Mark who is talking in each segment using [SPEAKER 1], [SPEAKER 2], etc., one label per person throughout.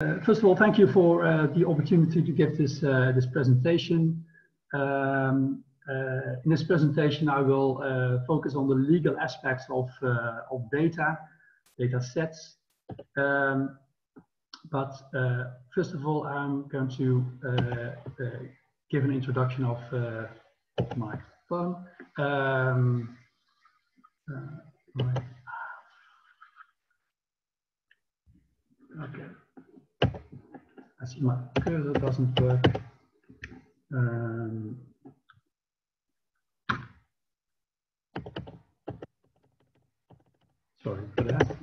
[SPEAKER 1] First of all, thank you for the opportunity to give this presentation. In this presentation, I will focus on the legal aspects of data sets. But first of all, I'm going to give an introduction of my phone. Okay. I see my cursor doesn't work. Sorry for that.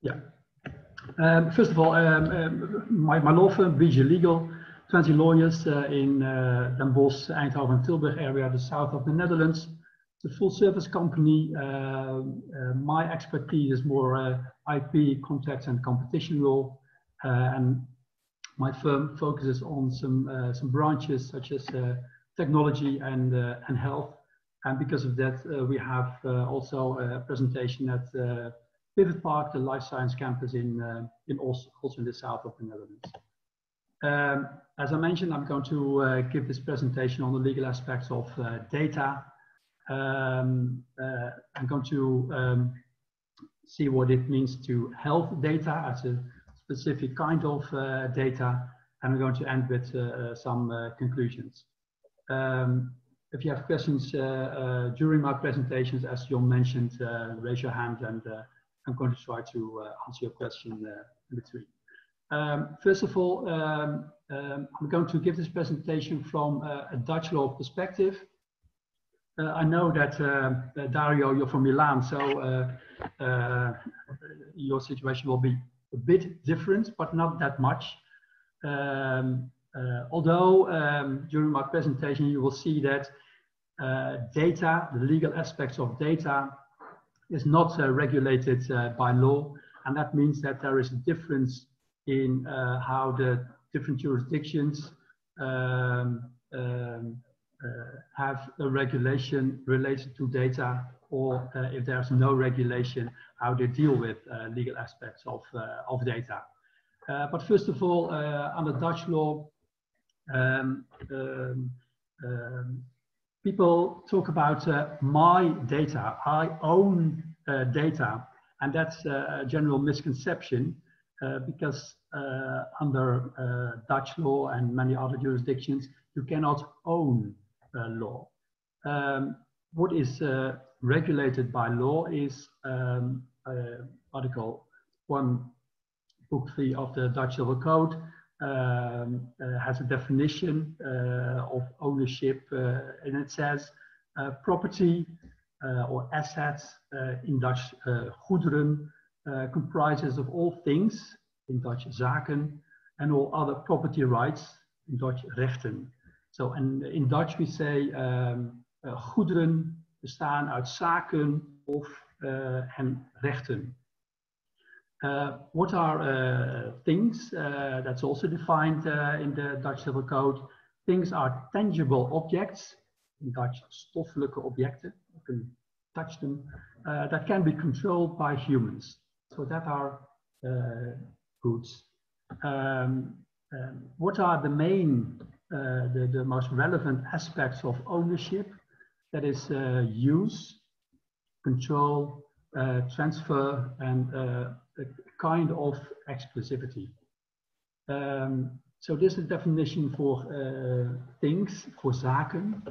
[SPEAKER 1] Yeah. First of all, my law firm, BG Legal, 20 lawyers in Den Bosch, Eindhoven, Tilburg area, the south of the Netherlands. It's a full service company. My expertise is more IP, contracts and competition law. And my firm focuses on some branches such as technology and health. And because of that, we have also a presentation at Pivot Park, the life science campus also in the south of the Netherlands. As I mentioned, I'm going to give this presentation on the legal aspects of data. I'm going to see what it means to health data as a specific kind of data, and I'm going to end with some conclusions. If you have questions during my presentations, as John mentioned, raise your hand and I'm going to try to answer your question in between. First of all, I'm going to give this presentation from a Dutch law perspective. I know that Dario, you're from Milan, so your situation will be a bit different, but not that much. Although during my presentation you will see that data, the legal aspects of data, is not regulated by law, and that means that there is a difference in how the different jurisdictions have a regulation related to data, or if there's no regulation, how they deal with legal aspects of data. But first of all, under Dutch law, people talk about my data, I own data, and that's a general misconception because under Dutch law and many other jurisdictions, you cannot own law. What is regulated by law is Article 1, Book 3 of the Dutch Civil Code has a definition of ownership, and it says property or assets, in Dutch goederen, comprises of all things, in Dutch zaken, and all other property rights, in Dutch rechten. So, and in Dutch we say goederen bestaan uit zaken en rechten. What are things? That's also defined in the Dutch Civil Code. Things are tangible objects, in Dutch stoffelijke objecten, you can touch them, that can be controlled by humans. So that are goods. What are the main, the most relevant aspects of ownership? That is use, control, transfer, and a kind of exclusivity. So this is the definition for things, for zaken.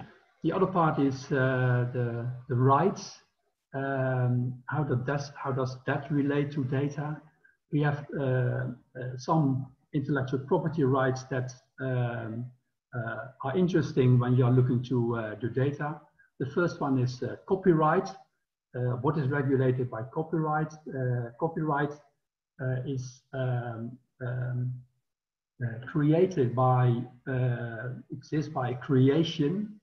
[SPEAKER 1] The other part is the rights. How does that relate to data? We have some intellectual property rights that are interesting when you are looking to do data. The first one is copyright. What is regulated by copyright? Copyright is created by, exists by creation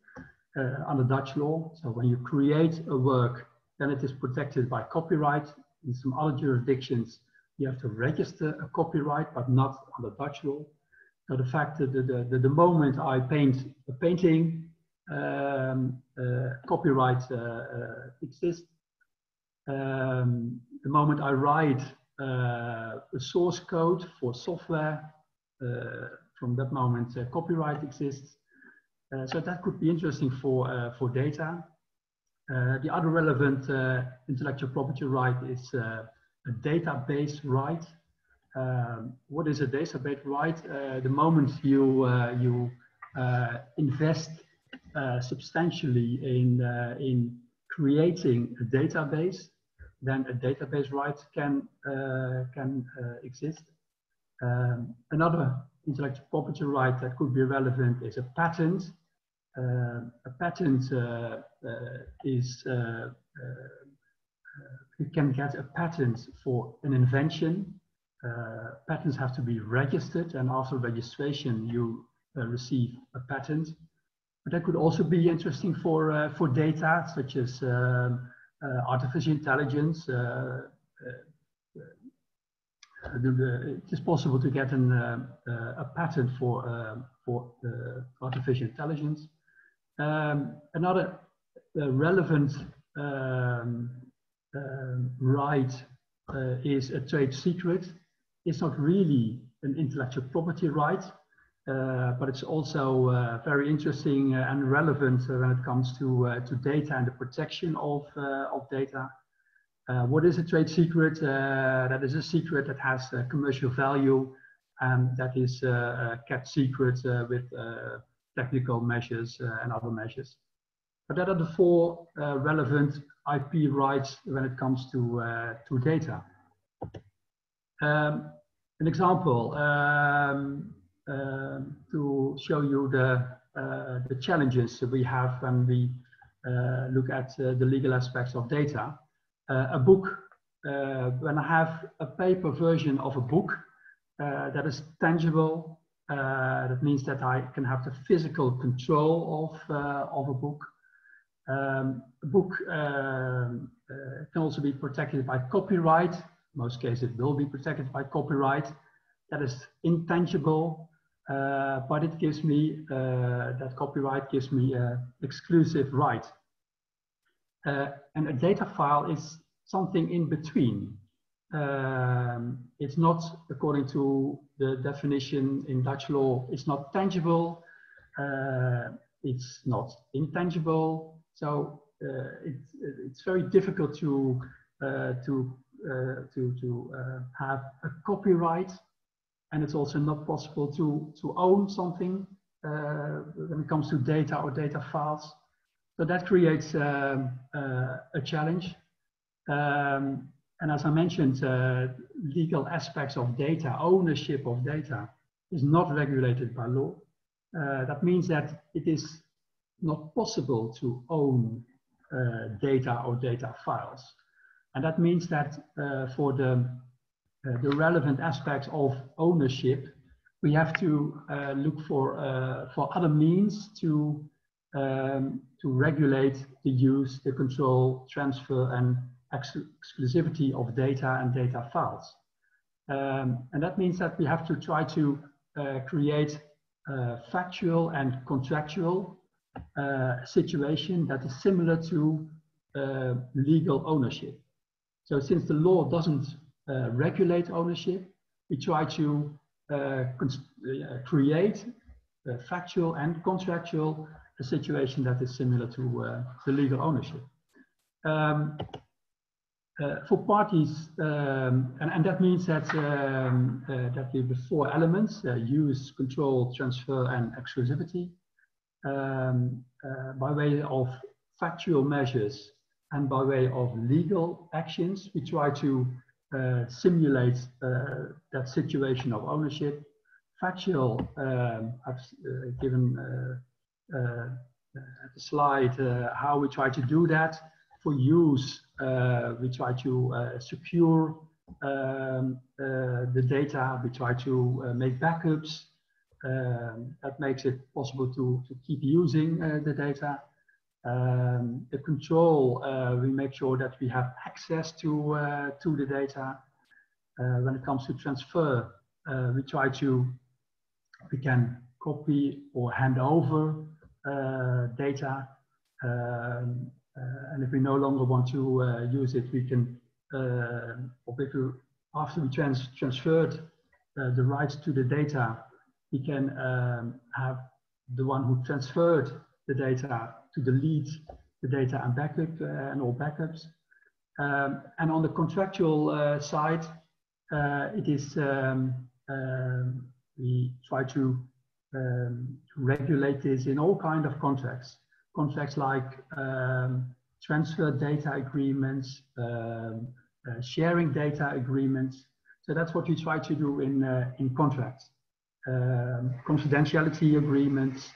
[SPEAKER 1] under Dutch law. So when you create a work, then it is protected by copyright. In some other jurisdictions, you have to register a copyright, but not under Dutch law. So the fact that the moment I paint a painting, copyright exists. the moment I write a source code for software, from that moment copyright exists. So that could be interesting for data. The other relevant intellectual property right is a database right. What is a database right? The moment you invest substantially in creating a database, then a database right can exist. Another intellectual property right that could be relevant is a patent. A patent is you can get a patent for an invention. Patents have to be registered, and after registration, you receive a patent. But that could also be interesting for data, such as artificial intelligence. It is possible to get a patent for artificial intelligence. Another relevant right is a trade secret. It's not really an intellectual property right, but it's also very interesting and relevant when it comes to data and the protection of data. What is a trade secret? That is a secret that has commercial value and that is kept secret with technical measures and other measures. But that are the four relevant IP rights when it comes to data. An example to show you the challenges we have when we look at the legal aspects of data. A book, when I have a paper version of a book that is tangible, that means that I can have the physical control of a book. A book can also be protected by copyright. In most cases, it will be protected by copyright. That is intangible, but it gives me, that copyright gives me an exclusive right. And a data file is something in between. It's not, according to the definition in Dutch law, it's not tangible, it's not intangible. So it's very difficult to have a copyright, and it's also not possible to own something when it comes to data or data files. So that creates a challenge. And as I mentioned, legal aspects of data, ownership of data, is not regulated by law. That means that it is not possible to own data or data files. And that means that for the relevant aspects of ownership, we have to look for other means to regulate the use, the control, transfer, and exclusivity of data and data files. And that means that we have to try to create a factual and contractual situation that is similar to legal ownership. So since the law doesn't regulate ownership, we try to create factual and contractual a situation that is similar to the legal ownership. For parties, and that means that that we have 4 elements: use, control, transfer, and exclusivity. By way of factual measures and by way of legal actions, we try to simulate that situation of ownership. Factual, I've given at the slide how we try to do that. For use, we try to secure the data. We try to make backups. That makes it possible to keep using the data. The control, we make sure that we have access to the data. When it comes to transfer, we can copy or hand over data. And if we no longer want to use it, we can or after we transferred the rights to the data, we can have the one who transferred the data to delete the data and backup and all backups. And on the contractual side, it is we try to regulate this in all kind of contracts. Contracts like transfer data agreements, sharing data agreements. So that's what we try to do in contracts. Confidentiality agreements,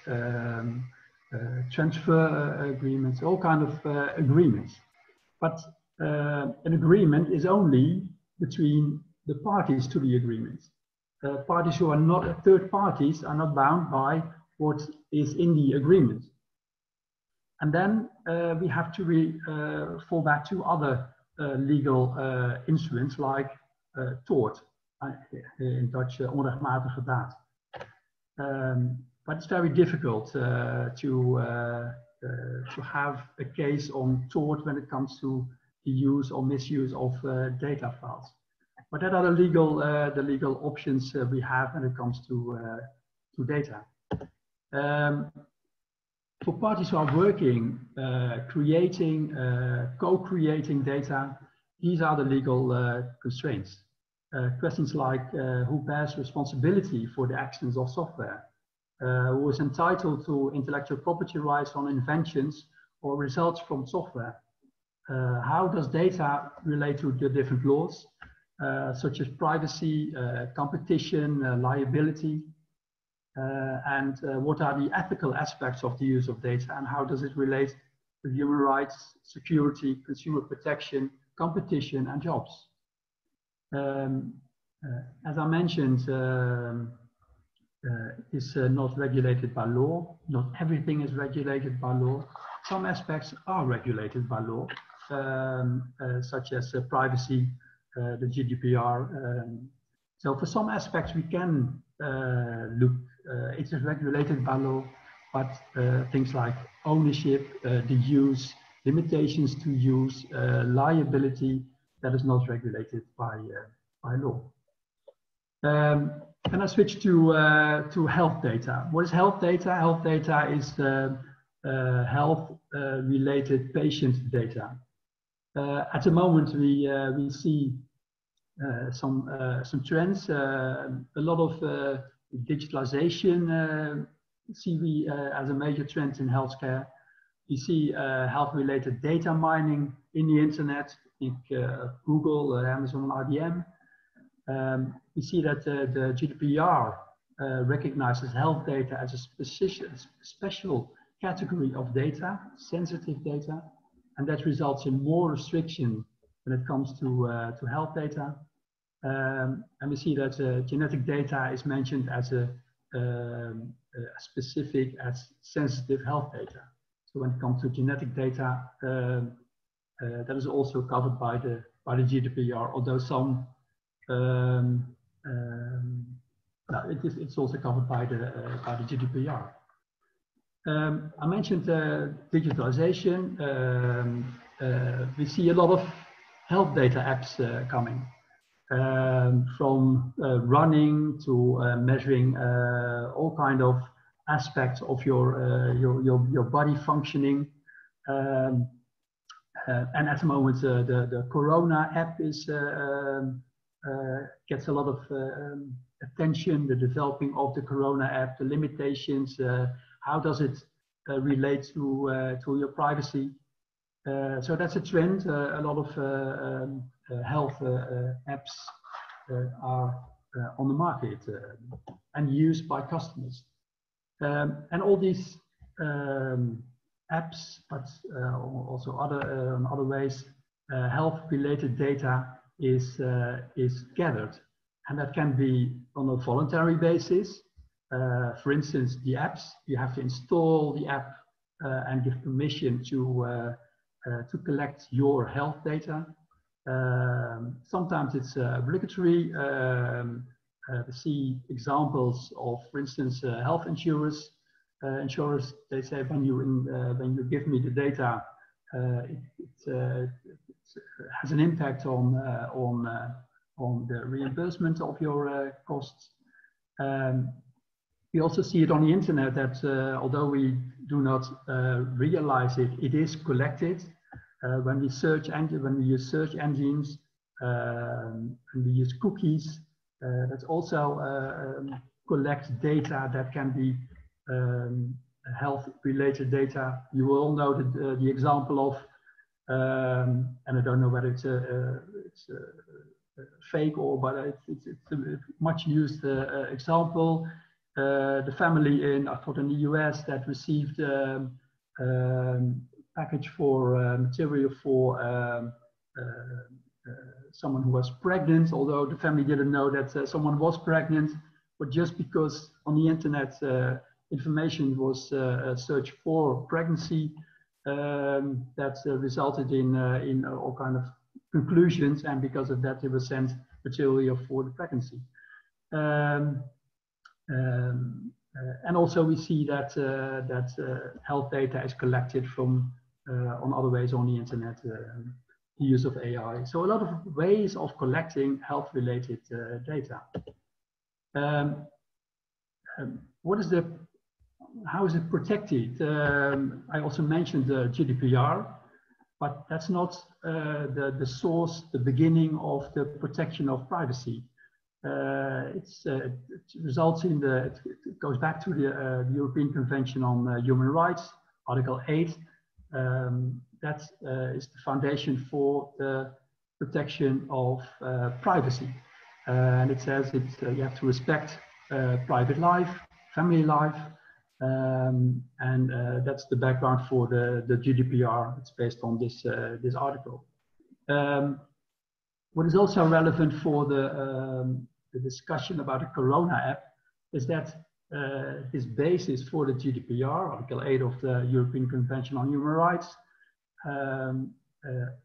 [SPEAKER 1] transfer agreements, all kind of agreements. But an agreement is only between the parties to the agreement. Parties who are not third parties are not bound by what is in the agreement. And then we have to fall back to other legal instruments like tort, in Dutch onrechtmatige daad. But it's very difficult to have a case on tort when it comes to the use or misuse of data files. But that are the legal options we have when it comes to data. For parties who are working, creating, co-creating data, these are the legal constraints. Questions like who bears responsibility for the actions of software, who is entitled to intellectual property rights on inventions or results from software, how does data relate to the different laws, such as privacy, competition, liability, and what are the ethical aspects of the use of data and how does it relate to human rights, security, consumer protection, competition, and jobs. As I mentioned, it's not regulated by law. Not everything is regulated by law. Some aspects are regulated by law, such as privacy, the GDPR. So for some aspects we can look, it is regulated by law, but things like ownership, the use, limitations to use, liability, that is not regulated by law. And I switch to health data. What is health data? Health data is health-related patient data. At the moment, we see some trends. A lot of digitalization see we as a major trend in healthcare. We see health-related data mining in the internet. I think Google, Amazon, IBM. We see that the GDPR recognizes health data as a special category of data, sensitive data, and that results in more restriction when it comes to health data. And we see that genetic data is mentioned as a specific, as sensitive health data. So when it comes to genetic data, that is also covered by the GDPR, although some it's also covered by the GDPR. I mentioned digitalization. We see a lot of health data apps coming, from running to measuring all kind of aspects of your body functioning. And at the moment, the Corona app is gets a lot of attention. The developing of the Corona app, the limitations, how does it relate to your privacy? So that's a trend. A lot of health apps are on the market and used by customers. And all these apps, but also other ways, health-related data is gathered, and that can be on a voluntary basis. For instance, the apps, you have to install the app and give permission to collect your health data. Sometimes it's obligatory. We see examples of, for instance, health insurers. Insurers, they say when you give me the data, it's has an impact on the reimbursement of your costs. We also see it on the internet that although we do not realize it, it is collected when we use search engines, and we use cookies. That's also collects data that can be health-related data. You will all know the example of, and I don't know whether it's a fake or, but it's a much used example. The family in, I thought in the US, that received package for material for someone who was pregnant, although the family didn't know that someone was pregnant, but just because on the internet information was searched for pregnancy, that resulted in all kind of conclusions, and because of that, they were sent material for the pregnancy. And also we see that health data is collected from on other ways on the internet, the use of AI. So a lot of ways of collecting health-related data. How is it protected? I also mentioned the GDPR, but that's not the source, the beginning of the protection of privacy. It results in it goes back to the European Convention on Human Rights, Article 8. That is the foundation for the protection of privacy. And it says you have to respect private life, family life, and that's the background for the GDPR. It's based on this article. What is also relevant for the discussion about the Corona app is that this basis for the GDPR, Article 8 of the European Convention on Human Rights,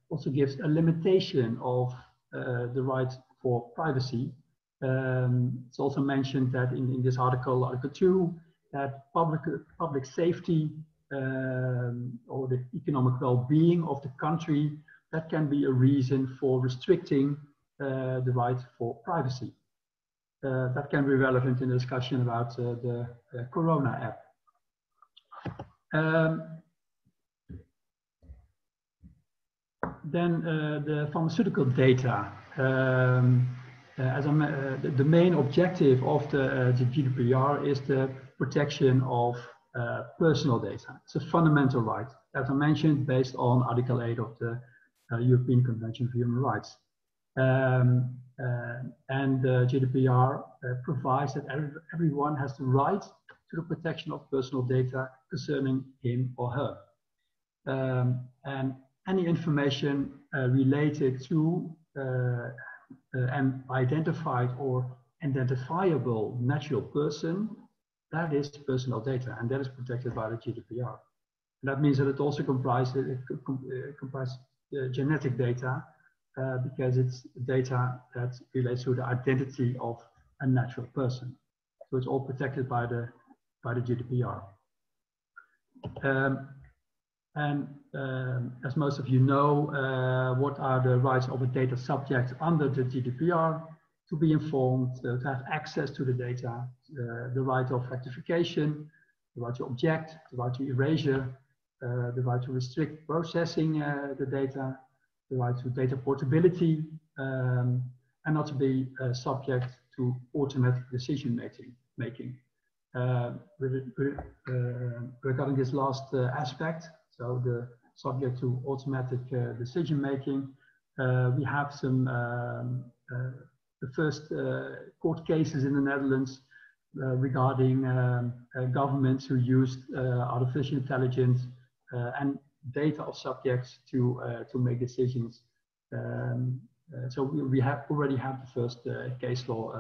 [SPEAKER 1] also gives a limitation of the right for privacy. It's also mentioned that in this article, Article 2, that public safety or the economic well-being of the country, that can be a reason for restricting the right for privacy. That can be relevant in the discussion about the Corona app. Then the pharmaceutical data. The main objective of the GDPR is the protection of personal data. It's a fundamental right, as I mentioned, based on Article 8 of the European Convention for Human Rights. And the GDPR provides that everyone has the right to the protection of personal data concerning him or her. And any information related to an identified or identifiable natural person, that is personal data, and that is protected by the GDPR. And that means that it also comprises genetic data, because it's data that relates to the identity of a natural person. So it's all protected by the GDPR. As most of you know, what are the rights of a data subject under the GDPR? To be informed, to have access to the data, the right of rectification, the right to object, the right to erasure, the right to restrict processing the data, the right to data portability, and not to be subject to automatic decision making. Regarding this last aspect, so the subject to automatic decision making, we have some the first court cases in the Netherlands regarding governments who used artificial intelligence and data of subjects to make decisions. So we already have the first case law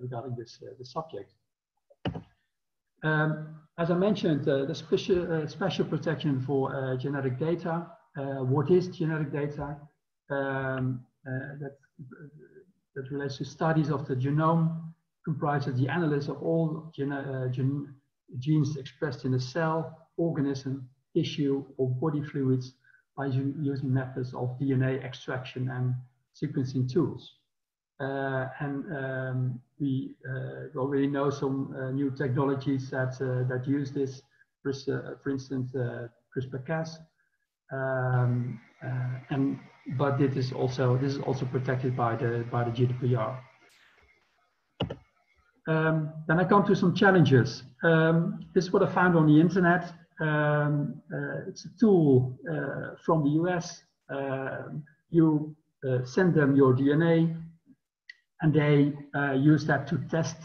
[SPEAKER 1] regarding this subject. As I mentioned, the special protection for genetic data. What is genetic data? That relates to studies of the genome, comprises the analysis of all genes expressed in a cell, organism, tissue, or body fluids by using methods of DNA extraction and sequencing tools. We already know some new technologies that use this, for instance, CRISPR-Cas. But this is also protected by the GDPR. Then I come to some challenges. This is what I found on the internet. It's a tool from the US. You send them your DNA, and they use that to test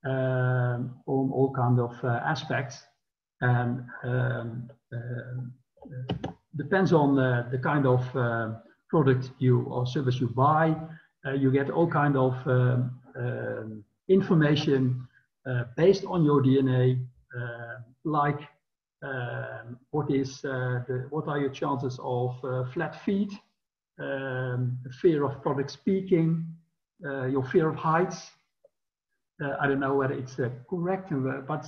[SPEAKER 1] on all kinds of aspects. And depends on the kind of product or service you buy. You get all kind of information based on your DNA, like what are your chances of flat feet, fear of product speaking, your fear of heights. I don't know whether it's correct, but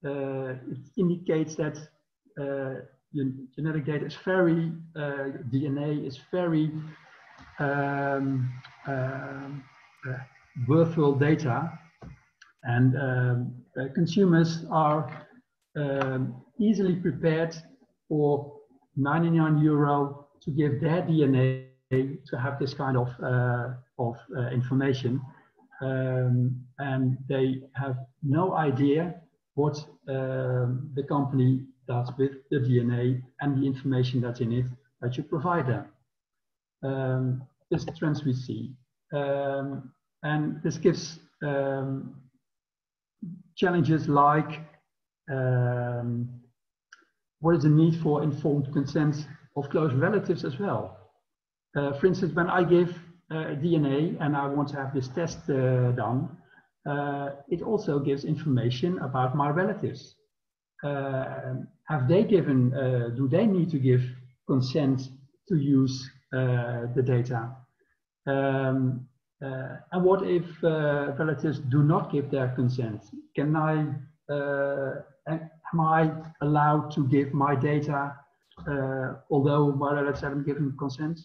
[SPEAKER 1] it indicates that your genetic data is very, DNA is very worthwhile data, and consumers are easily prepared for €99 to give their DNA to have this kind of information, and they have no idea what the company does with the DNA and the information that's in it that you provide them. This is the trends we see, and this gives challenges like what is the need for informed consent of close relatives as well. For instance, when I give DNA and I want to have this test done, it also gives information about my relatives. Have they given, do they need to give consent to use the data? And what if relatives do not give their consent? Can am I allowed to give my data although my relatives haven't given consent?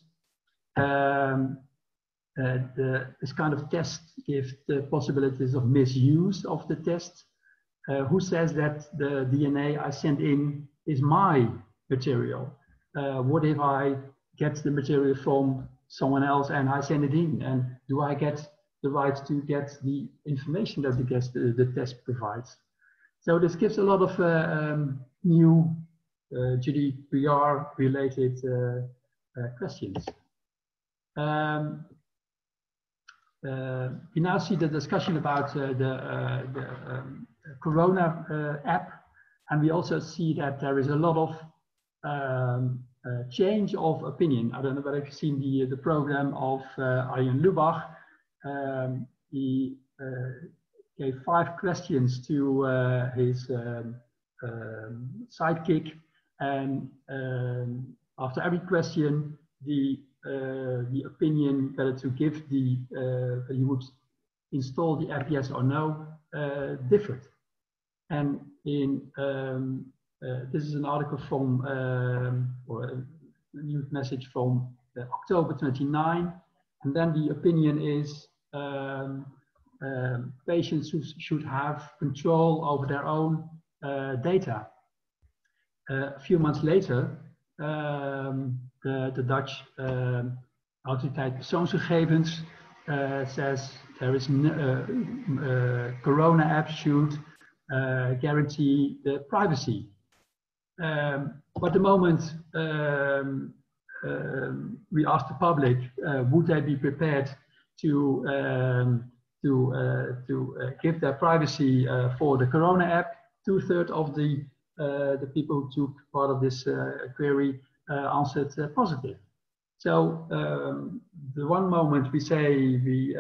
[SPEAKER 1] This kind of test gives the possibilities of misuse of the test. Who says that the DNA I send in is my material? What if I get the material from someone else and I send it in? And do I get the right to get the information that the test provides? So this gives a lot of new GDPR related questions. We now see the discussion about the Corona app, and we also see that there is a lot of change of opinion. I don't know whether you've seen the program of Arjen Lubach. He gave 5 questions to his sidekick, and after every question, the opinion whether to give he would install the app, yes or no, differed. And in this is an article from or a news message from October 29, and then the opinion is patients who should have control over their own data. A few months later, the Dutch Autoriteit Persoonsgegevens says there is Corona app should guarantee the privacy. But the moment we asked the public, would they be prepared to give their privacy for the Corona app, 2/3 of the people who took part of this query answered positive. So the one moment we say we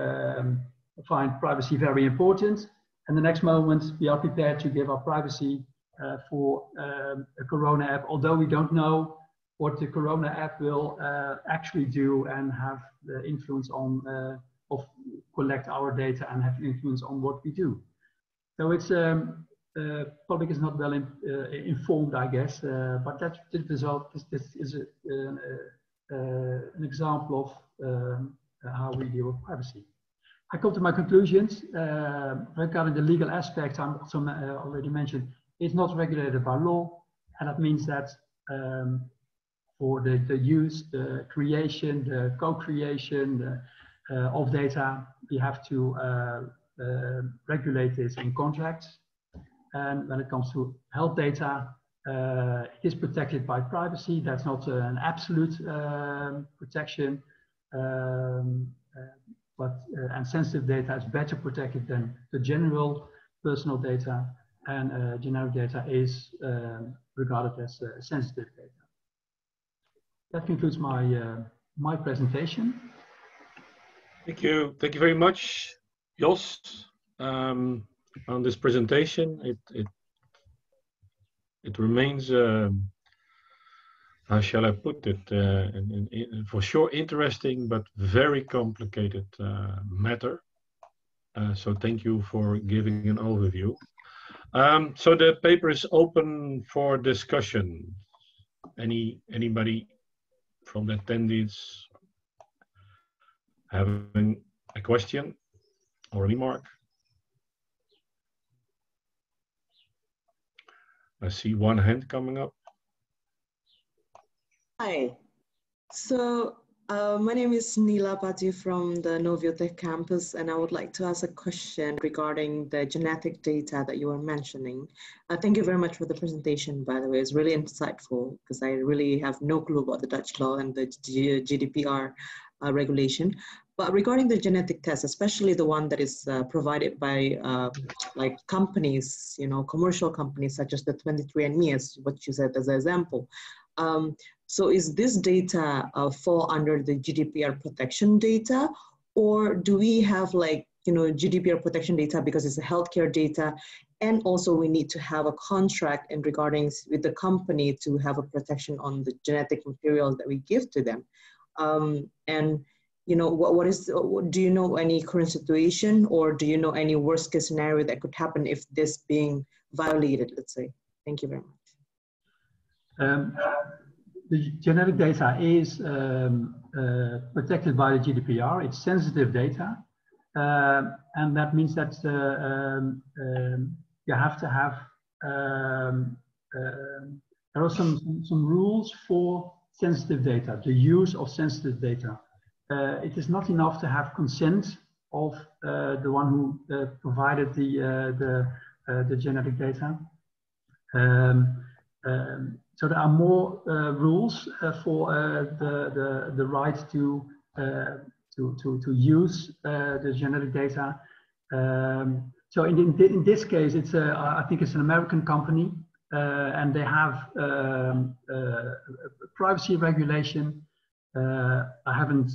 [SPEAKER 1] find privacy very important, and the next moment we are prepared to give our privacy for a Corona app, although we don't know what the Corona app will actually do and have the influence on of collect our data and have influence on what we do. So it's public is not well informed, I guess, but that result this is an example of how we deal with privacy. I come to my conclusions regarding the legal aspect. I'm also already mentioned it's not regulated by law, and that means that for the use, the creation, the co-creation of data, we have to regulate this in contracts. And when it comes to health data, it is protected by privacy. That's not an absolute protection, and sensitive data is better protected than the general personal data, and generic data is regarded as sensitive data. That concludes my presentation.
[SPEAKER 2] Thank you very much, Jos, on this presentation. It remains, how shall I put it, for sure interesting but very complicated matter. So thank you for giving an overview. So the paper is open for discussion. Anybody from the attendees having a question or a remark? I see one hand coming up.
[SPEAKER 3] Hi. So my name is Neela Pati from the Noviotech campus, and I would like to ask a question regarding the genetic data that you were mentioning. Thank you very much for the presentation, by the way. It's really insightful because I really have no clue about the Dutch law and the GDPR regulation. But regarding the genetic test, especially the one that is provided by like companies, you know, commercial companies such as the 23andMe, as what you said as an example. So is this data fall under the GDPR protection data, or do we have like, you know, GDPR protection data because it's a healthcare data, and also we need to have a contract in regarding with the company to have a protection on the genetic material that we give to them? And you know, do you know any current situation, or do you know any worst case scenario that could happen if this being violated, let's say? Thank you very much.
[SPEAKER 1] The genetic data is protected by the GDPR. It's sensitive data, and that means that you have to have. There are some rules for sensitive data, the use of sensitive data. It is not enough to have consent of the one who provided the genetic data. So there are more rules for the right to use the genetic data. So in this case, it's I think it's an American company, and they have privacy regulation. I haven't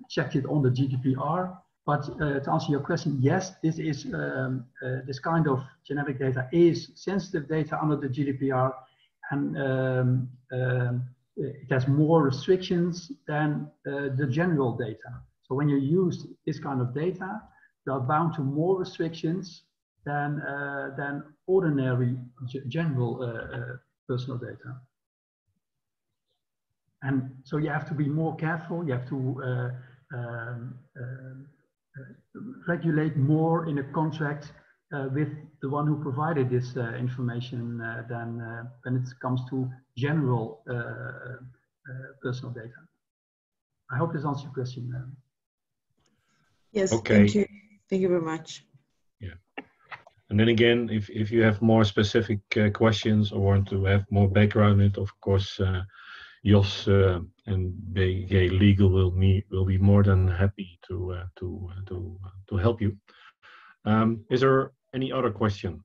[SPEAKER 1] checked it on the GDPR, but to answer your question, yes, this is this kind of genetic data is sensitive data under the GDPR, and it has more restrictions than the general data. So when you use this kind of data, you are bound to more restrictions than ordinary general personal data. And so you have to be more careful. You have to regulate more in a contract with the one who provided this information than when it comes to general personal data. I hope this answers your question.
[SPEAKER 3] Yes,
[SPEAKER 2] okay.
[SPEAKER 3] Thank you. Thank you very much.
[SPEAKER 2] Yeah. And then again, if you have more specific questions or want to have more background in it, of course, Jos and BG Legal will be more than happy to help you. Is there any other question?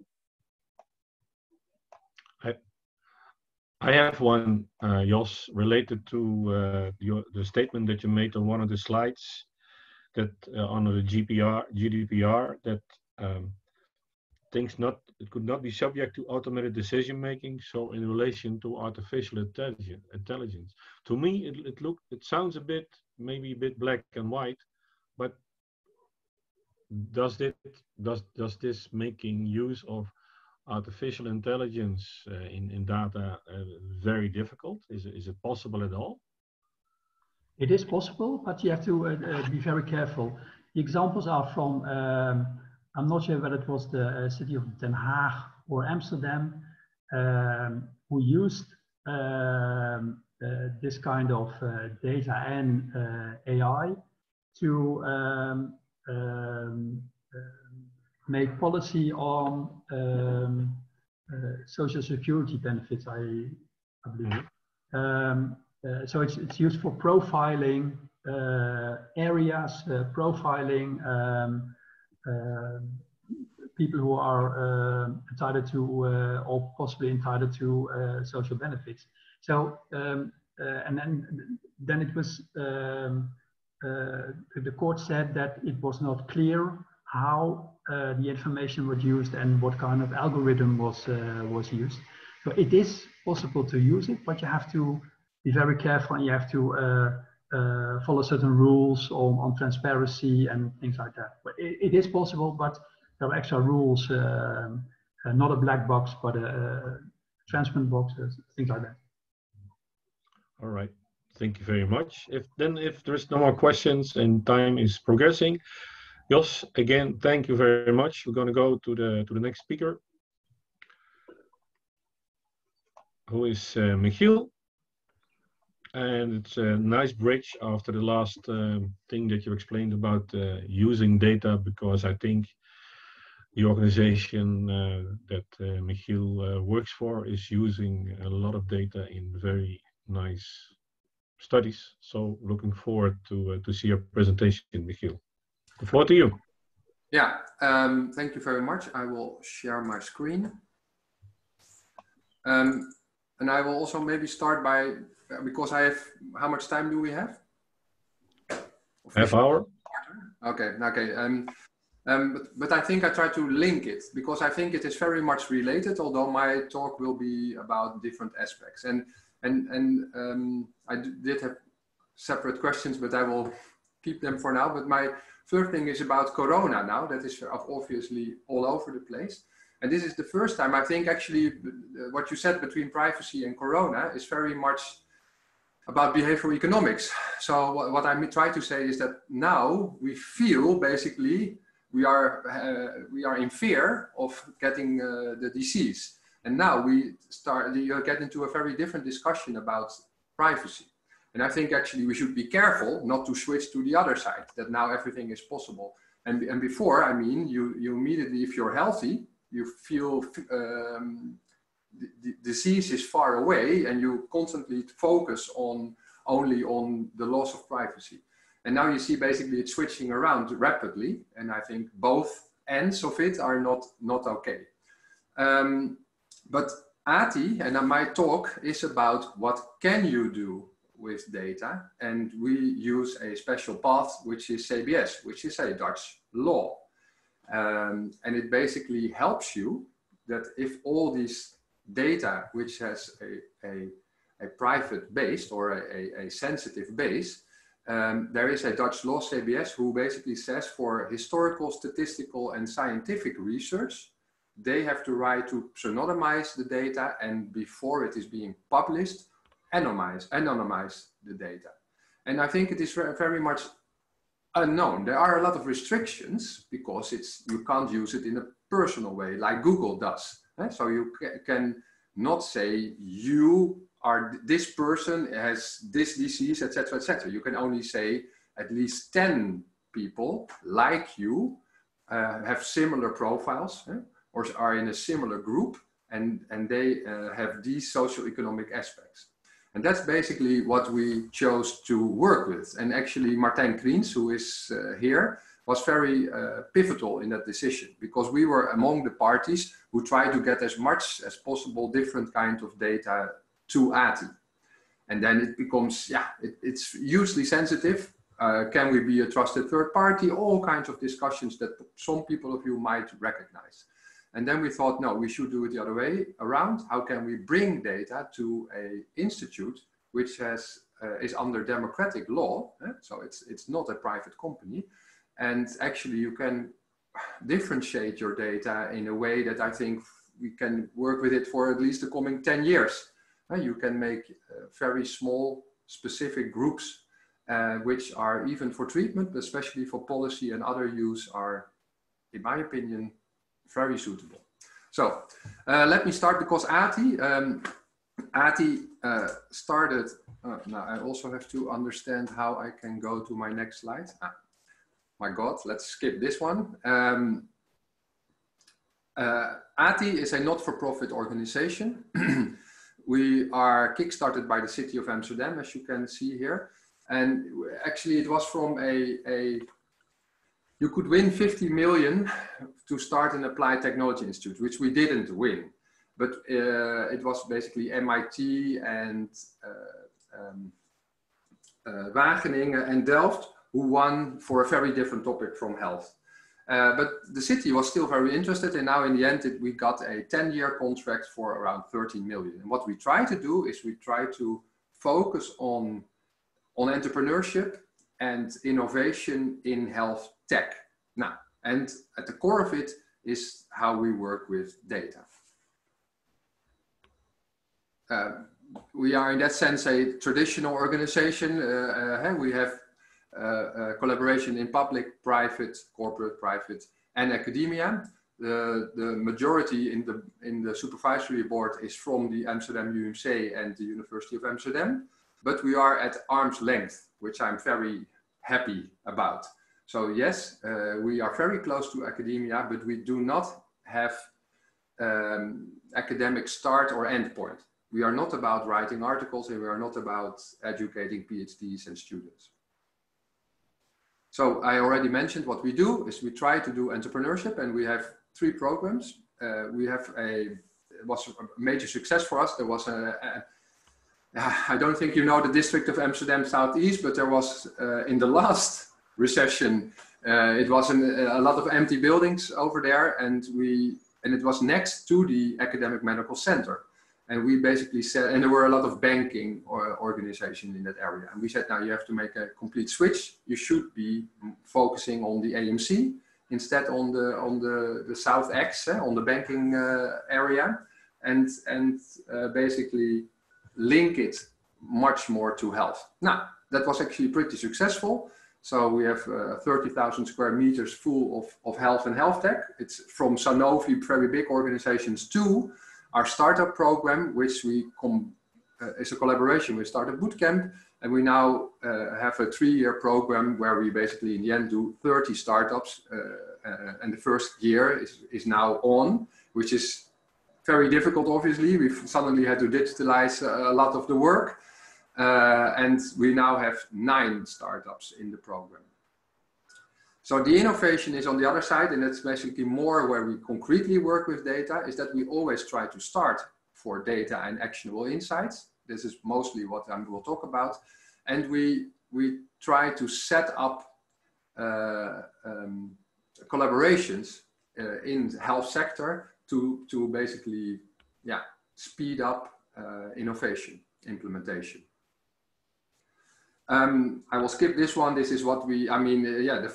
[SPEAKER 2] I have one, Jos, related to the statement that you made on one of the slides that under the GDPR that it could not be subject to automated decision making. So in relation to artificial intelligence, to me it sounds maybe a bit black and white, but does this making use of artificial intelligence in data very difficult? Is it possible at all?
[SPEAKER 1] It is possible, but you have to be very careful. The examples are from, I'm not sure whether it was the city of Den Haag or Amsterdam, who used this kind of data and AI to make policy on social security benefits, I believe. So it's used for profiling areas, profiling people who are entitled to or possibly entitled to social benefits. So and then it was the court said that it was not clear how the information was used and what kind of algorithm was used. So it is possible to use it, but you have to be very careful, and you have to follow certain rules on transparency and things like that. But it is possible, but there are extra rules, not a black box, but a transparent box, things like that.
[SPEAKER 2] All right, thank you very much. If there's no more questions and time is progressing, Jos, again, thank you very much. We're going to go to the next speaker, who is Michiel. And it's a nice bridge after the last thing that you explained about using data, because I think the organization that Michiel works for is using a lot of data in very nice studies. So looking forward to see your presentation, Michiel. The floor to you.
[SPEAKER 4] Yeah, thank you very much. I will share my screen. And I will also maybe start by, because I have, how much time do we have?
[SPEAKER 2] Half hour.
[SPEAKER 4] Okay, okay. But I think I try to link it, because I think it is very much related, although my talk will be about different aspects. And I did have separate questions, but I will keep them for now. But my first thing is about Corona now. That is obviously all over the place. And this is the first time, I think, actually, what you said between privacy and Corona is very much about behavioral economics. So what I try to say is that now we feel basically we are in fear of getting the disease. And now you get into a very different discussion about privacy. And I think actually we should be careful not to switch to the other side, that now everything is possible. And before, I mean, you immediately, if you're healthy, you feel the disease is far away, and you constantly focus only on the loss of privacy. And now you see basically it's switching around rapidly, and I think both ends of it are not okay. But ATI and my talk is about what can you do with data, and we use a special path, which is CBS, which is a Dutch law. And it basically helps you that if all these data, which has a private base or a sensitive base, there is a Dutch law, CBS, who basically says for historical, statistical, and scientific research, they have the right to pseudonymize the data, and before it is being published, anonymize the data. And I think it is very much unknown. There are a lot of restrictions because you can't use it in a personal way like Google does. So you can not say this person has this disease, etc., etc. You can only say at least 10 people like you have similar profiles or are in a similar group, and they have these socioeconomic aspects. And that's basically what we chose to work with. And actually Martijn Kriens, who is here, was very pivotal in that decision, because we were among the parties who tried to get as much as possible different kinds of data to ATI. And then it becomes, it's hugely sensitive. Can we be a trusted third party? All kinds of discussions that some people of you might recognize. And then we thought, no, we should do it the other way around. How can we bring data to an institute which is under democratic law? So it's not a private company. And actually you can differentiate your data in a way that I think we can work with it for at least the coming 10 years. You can make very small specific groups which are even for treatment, but especially for policy and other use are, in my opinion, very suitable. So let me start because Ati started, now I also have to understand how I can go to my next slide. My God, let's skip this one. Ati is a not-for-profit organization. We are kickstarted by the city of Amsterdam, as you can see here. And actually it was from you could win 50 million to start an applied technology institute, which we didn't win. But it was basically MIT and Wageningen and Delft who won for a very different topic from health. But the city was still very interested, and now in the end we got a 10-year contract for around 13 million. And what we try to do is we try to focus on entrepreneurship and innovation in health tech. Now, and at the core of it is how we work with data. We are in that sense a traditional organization. We have collaboration in public, private, corporate, private, and academia. The majority in the supervisory board is from the Amsterdam UMC and the University of Amsterdam, but we are at arm's length, which I'm very happy about. So yes, we are very close to academia, but we do not have academic start or end point. We are not about writing articles, and we are not about educating PhDs and students. So I already mentioned what we do is we try to do entrepreneurship, and we have 3 programs. It was a major success for us. There was I don't think you know the district of Amsterdam Southeast, but there was in the last recession, it was a lot of empty buildings over there, and it was next to the academic medical center. And we basically said, and there were a lot of banking organizations in that area. And we said, now you have to make a complete switch. You should be focusing on the AMC instead on the South X, on the banking area, and basically link it much more to health. Now, that was actually pretty successful. So we have 30,000 square meters full of health and health tech. It's from Sanofi, very big organizations, to our startup program, which is a collaboration with Startup Bootcamp. And we now have a 3-year program where we basically in the end do 30 startups. And the first year is now on, which is very difficult, obviously. We've suddenly had to digitalize a lot of the work. And we now have 9 startups in the program. So the innovation is on the other side, and that's basically more where we concretely work with data, is that we always try to start for data and actionable insights. This is mostly what I will talk about. And we try to set up collaborations in the health sector to basically speed up innovation implementation. I will skip this one. This is what the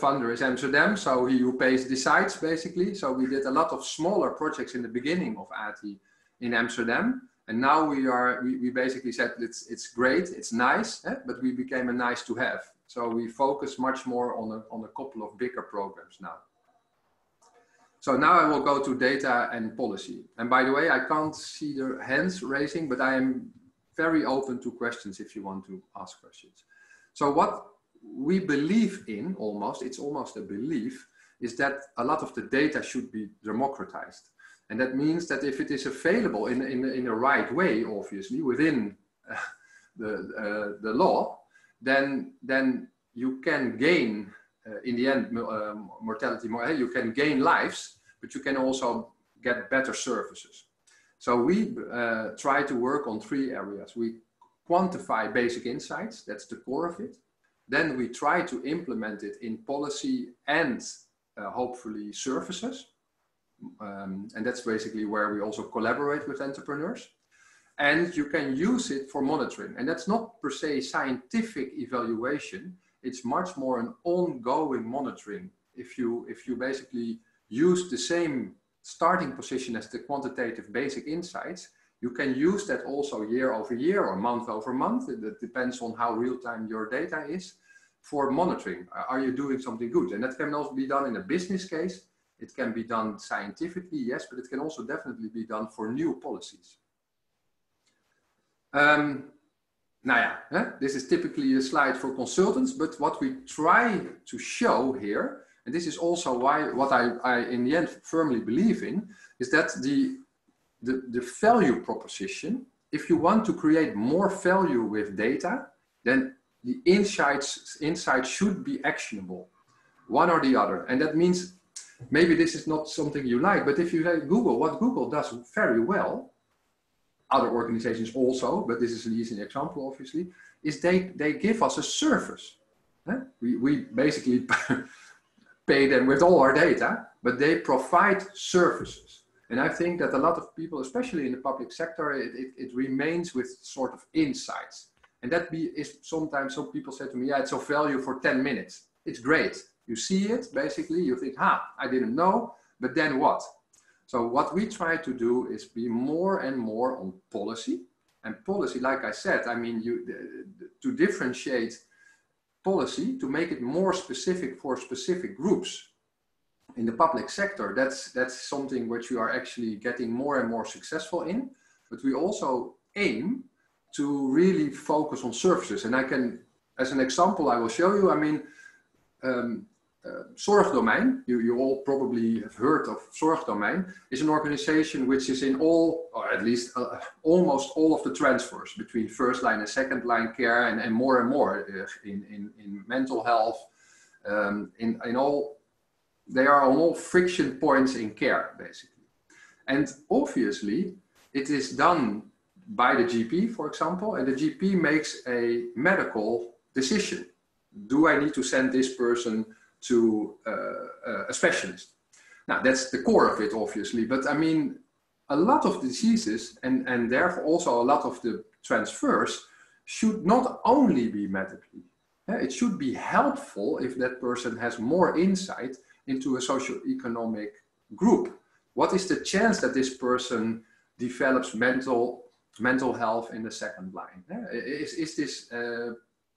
[SPEAKER 4] funder is Amsterdam, so he who pays decides basically. So we did a lot of smaller projects in the beginning of ATI in Amsterdam, and now we basically said it's great, it's nice, but we became a nice to have. So we focus much more on a couple of bigger programs now. So now I will go to data and policy. And by the way, I can't see the hands raising, but I am very open to questions if you want to ask questions. So what we believe in, it's almost a belief, is that a lot of the data should be democratized. And that means that if it is available in the right way, obviously, within the law, then you can gain, in the end, mortality, you can gain lives, but you can also get better services. So we try to work on 3 areas. We quantify basic insights, that's the core of it. Then we try to implement it in policy and hopefully services. And that's basically where we also collaborate with entrepreneurs. And you can use it for monitoring. And that's not per se scientific evaluation. It's much more an ongoing monitoring. If you basically use the same starting position as the quantitative basic insights, you can use that also year over year or month over month. It depends on how real time your data is for monitoring. Are you doing something good? And that can also be done in a business case. It can be done scientifically, yes, but it can also definitely be done for new policies. This is typically a slide for consultants, but what we try to show here, and this is also why what I in the end firmly believe in, is that the value proposition, if you want to create more value with data, then the insights should be actionable, one or the other. And that means maybe this is not something you like, but if you say Google, what Google does very well, other organizations also, but this is an easy example, obviously, is they give us a service. We basically pay them with all our data, but they provide services. And I think that a lot of people, especially in the public sector, it remains with sort of insights. And that is sometimes some people say to me, yeah, it's of value for 10 minutes. It's great. You see it, basically, you think, I didn't know, but then what? So what we try to do is be more and more on policy. And policy, like I said, I mean, to differentiate policy, to make it more specific for specific groups in the public sector, that's something which we are actually getting more and more successful in. But we also aim to really focus on services. And I can, as an example, I will show you, I mean, Zorgdomein, you all probably have heard of Zorgdomein, is an organization which is in all, or at least almost all of the transfers between first line and second line care, and more in mental health, in all, they are on all friction points in care, basically. And obviously, it is done by the GP, for example, and the GP makes a medical decision. Do I need to send this person to a specialist? Now, that's the core of it, obviously, but I mean, a lot of diseases and therefore also a lot of the transfers should not only be medically. It should be helpful if that person has more insight into a socioeconomic group. What is the chance that this person develops mental health in the second line? Is this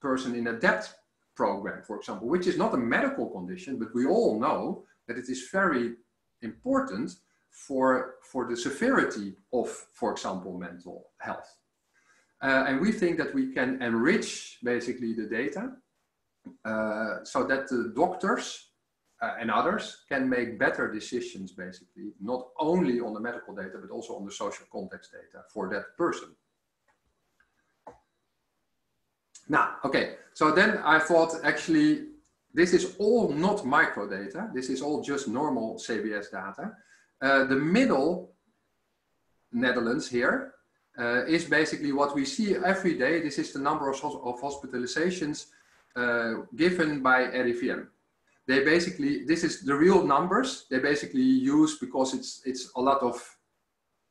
[SPEAKER 4] person in a debt program, for example, which is not a medical condition, but we all know that it is very important for the severity of, for example, mental health. And we think that we can enrich basically the data so that the doctors and others can make better decisions, basically, not only on the medical data, but also on the social context data for that person. Now, okay, so then I thought, actually, this is all not micro data. This is all just normal CBS data. The middle Netherlands here is basically what we see every day. This is the number of hospitalizations given by RIVM. They basically, this is the real numbers. They basically use, because it's a lot of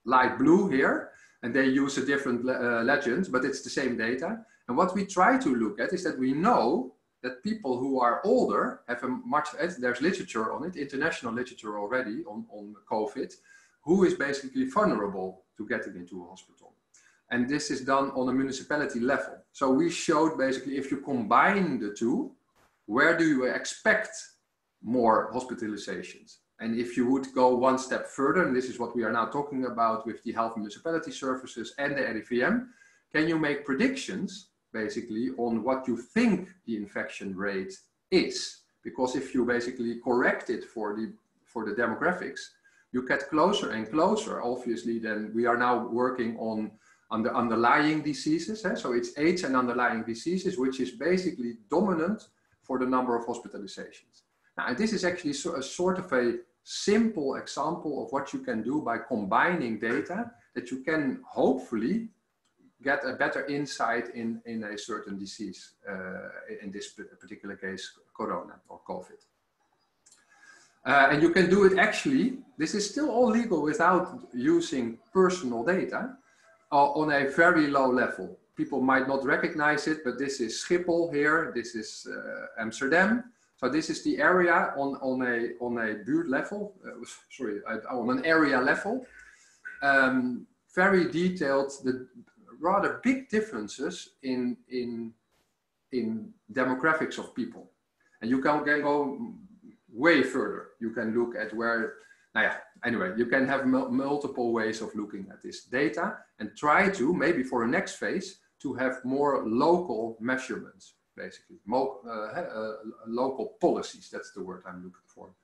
[SPEAKER 4] light blue here, and they use a different legend, but it's the same data. And what we try to look at is that we know that people who are older have a much, there's literature on it, international literature already on COVID, who is basically vulnerable to getting into a hospital. And this is done on a municipality level. So we showed basically, if you combine the two, where do you expect more hospitalizations? And if you would go one step further, and this is what we are now talking about with the health municipality services and the RIVM, can you make predictions basically on what you think the infection rate is? Because if you basically correct it for the demographics, you get closer and closer. Obviously, then we are now working on the underlying diseases. So it's age and underlying diseases, which is basically dominant for the number of hospitalizations. Now, and this is actually a sort of a simple example of what you can do by combining data, that you can hopefully get a better insight in a certain disease, in this particular case, Corona or COVID. And you can do it actually, this is still all legal without using personal data, on a very low level. People might not recognize it, but this is Schiphol here, this is Amsterdam. So this is the area on a buurt level, on an area level. Very detailed, the rather big differences in demographics of people. And you can go way further. You can look at where, anyway, you can have multiple ways of looking at this data and try to, maybe for a next phase, to have more local measurements, basically. Local policies, that's the word I'm looking for.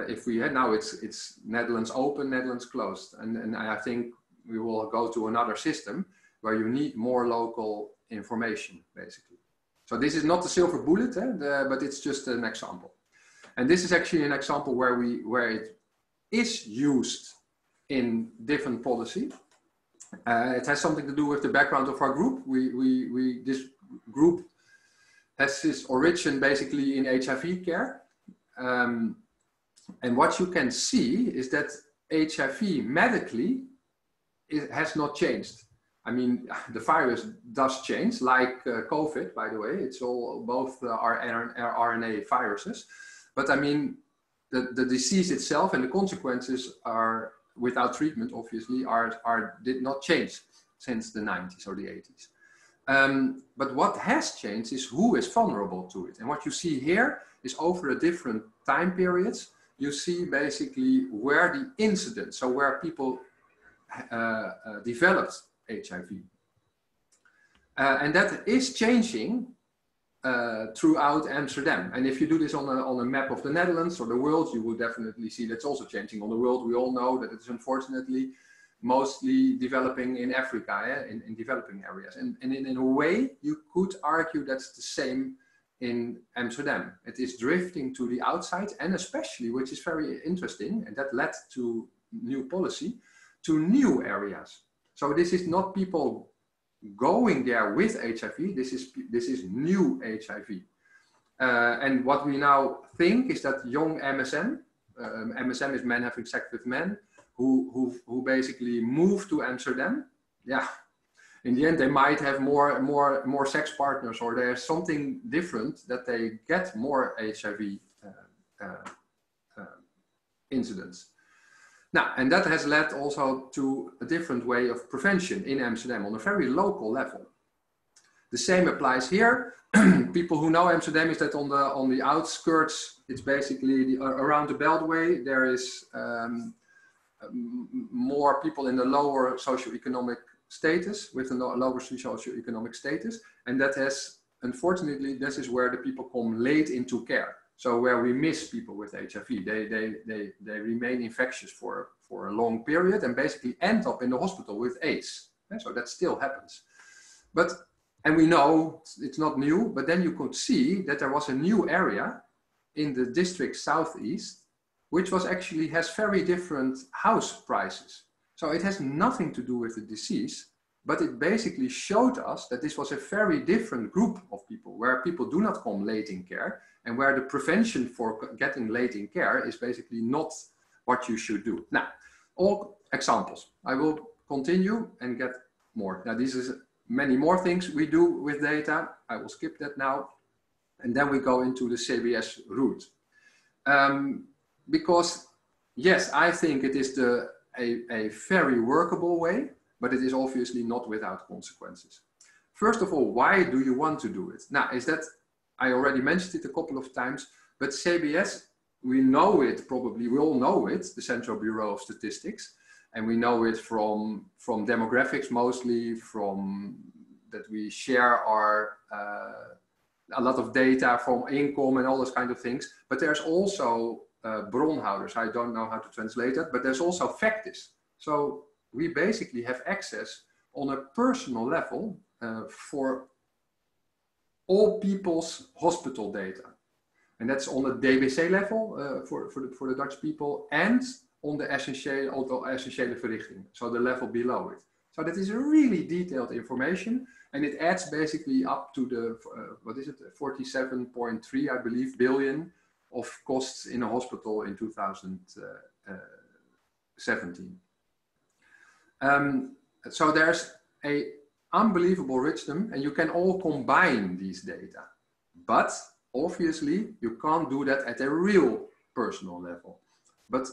[SPEAKER 4] If we had now, it's Netherlands open, Netherlands closed. And I think we will go to another system where you need more local information, basically. So this is not the silver bullet, but it's just an example. And this is actually an example where it is used in different policy. It has something to do with the background of our group. This group has its origin basically in HIV care. And what you can see is that HIV medically, it has not changed. I mean, the virus does change, like COVID, by the way. It's all both RNA viruses. But I mean, the disease itself and the consequences are, without treatment, obviously, did not change since the 90s or the 80s. But what has changed is who is vulnerable to it. And what you see here is over the different time periods, you see basically where the incidence, so where people developed HIV. And that is changing throughout Amsterdam. And if you do this on a map of the Netherlands or the world, you will definitely see that's also changing on the world. We all know that it's unfortunately mostly developing in Africa, in developing areas. And in a way, you could argue that's the same in Amsterdam. It is drifting to the outside, and especially, which is very interesting, and that led to new policy, to new areas. So this is not people going there with HIV, this is new HIV. And what we now think is that young MSM, MSM is men having sex with men, who basically move to Amsterdam. Yeah, in the end they might have more sex partners, or there's something different that they get more HIV incidents. Now, and that has led also to a different way of prevention in Amsterdam on a very local level. The same applies here. People who know Amsterdam is that on the outskirts, it's basically around the Beltway, there is more people in the lower socioeconomic status, with a lower socioeconomic status. And that has, unfortunately, this is where the people come late into care. So where we miss people with HIV, they remain infectious for a long period and basically end up in the hospital with AIDS. And so that still happens. And we know it's not new, but then you could see that there was a new area in the district southeast, which has very different house prices. So it has nothing to do with the disease, but it basically showed us that this was a very different group of people, where people do not come late in care, and where the prevention for getting late in care is basically not what you should do. Now, all examples. I will continue and get more. Now, this is many more things we do with data. I will skip that now. And then we go into the CBS route. Because, yes, I think it is a very workable way, but it is obviously not without consequences. First of all, why do you want to do it? Now, is that, I already mentioned it a couple of times, but CBS, we know it probably, we all know it, the Central Bureau of Statistics, and we know it from demographics mostly, from that we share a lot of data from income and all those kind of things. But there's also bronhouders, I don't know how to translate that, but there's also factis. So we basically have access on a personal level for all people's hospital data. And that's on the DBC level for the Dutch people, and on the essentiële verrichtingen, so the level below it. So that is really detailed information, and it adds basically up to the, 47.3, I believe, billion of costs in a hospital in 2017. So there's a unbelievable richness, and you can all combine these data. But obviously you can't do that at a real personal level. But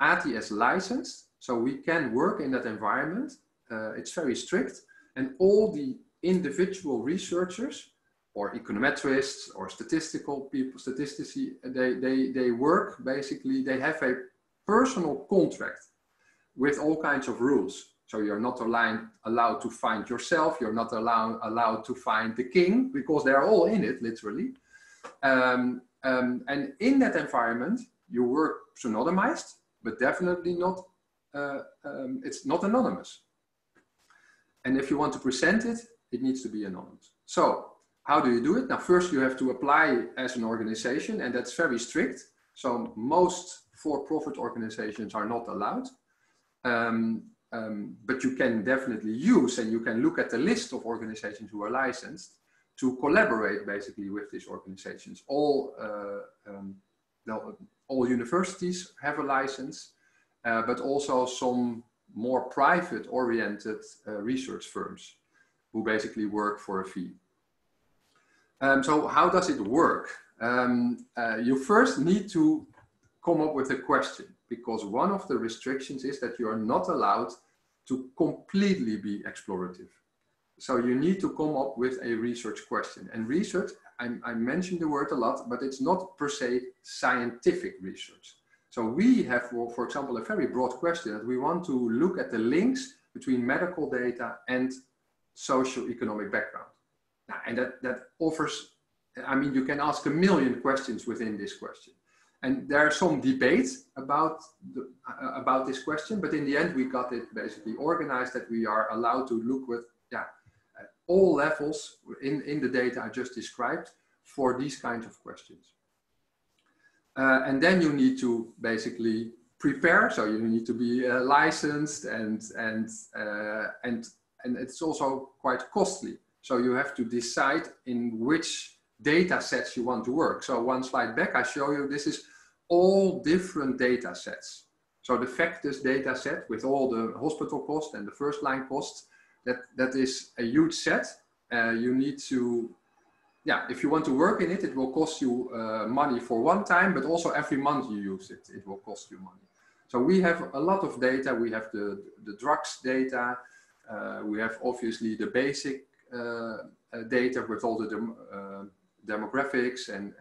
[SPEAKER 4] ATIS licensed, so we can work in that environment. It's very strict, and all the individual researchers or econometrists or statistical people, statistici, they work basically, they have a personal contract with all kinds of rules. So you're not allowed to find yourself, you're not allowed to find the king, because they're all in it, literally. And in that environment, you work pseudonymized, but definitely not, it's not anonymous. And if you want to present it, it needs to be anonymous. So how do you do it? Now, first you have to apply as an organization, and that's very strict. So most for-profit organizations are not allowed. But you can definitely use, and you can look at the list of organizations who are licensed to collaborate basically with these organizations. All universities have a license, but also some more private-oriented research firms who basically work for a fee. So how does it work? You first need to come up with a question, because one of the restrictions is that you are not allowed to completely be explorative. So you need to come up with a research question. And research, I mentioned the word a lot, but it's not per se scientific research. So we have, for example, a very broad question that we want to look at the links between medical data and socio-economic background. Now, and that offers, I mean, you can ask a million questions within this question. And there are some debates about this question, but in the end, we got it basically organized that we are allowed to look with all levels in the data I just described for these kinds of questions. And then you need to basically prepare, so you need to be licensed, and it's also quite costly. So you have to decide in which data sets you want to work. So one slide back, I show you, this is all different data sets. So the Factus data set with all the hospital costs and the first line costs, that is a huge set. You need to, if you want to work in it, it will cost you money for one time, but also every month you use it, it will cost you money. So we have a lot of data. We have the drugs data. We have obviously the basic data with all the demographics and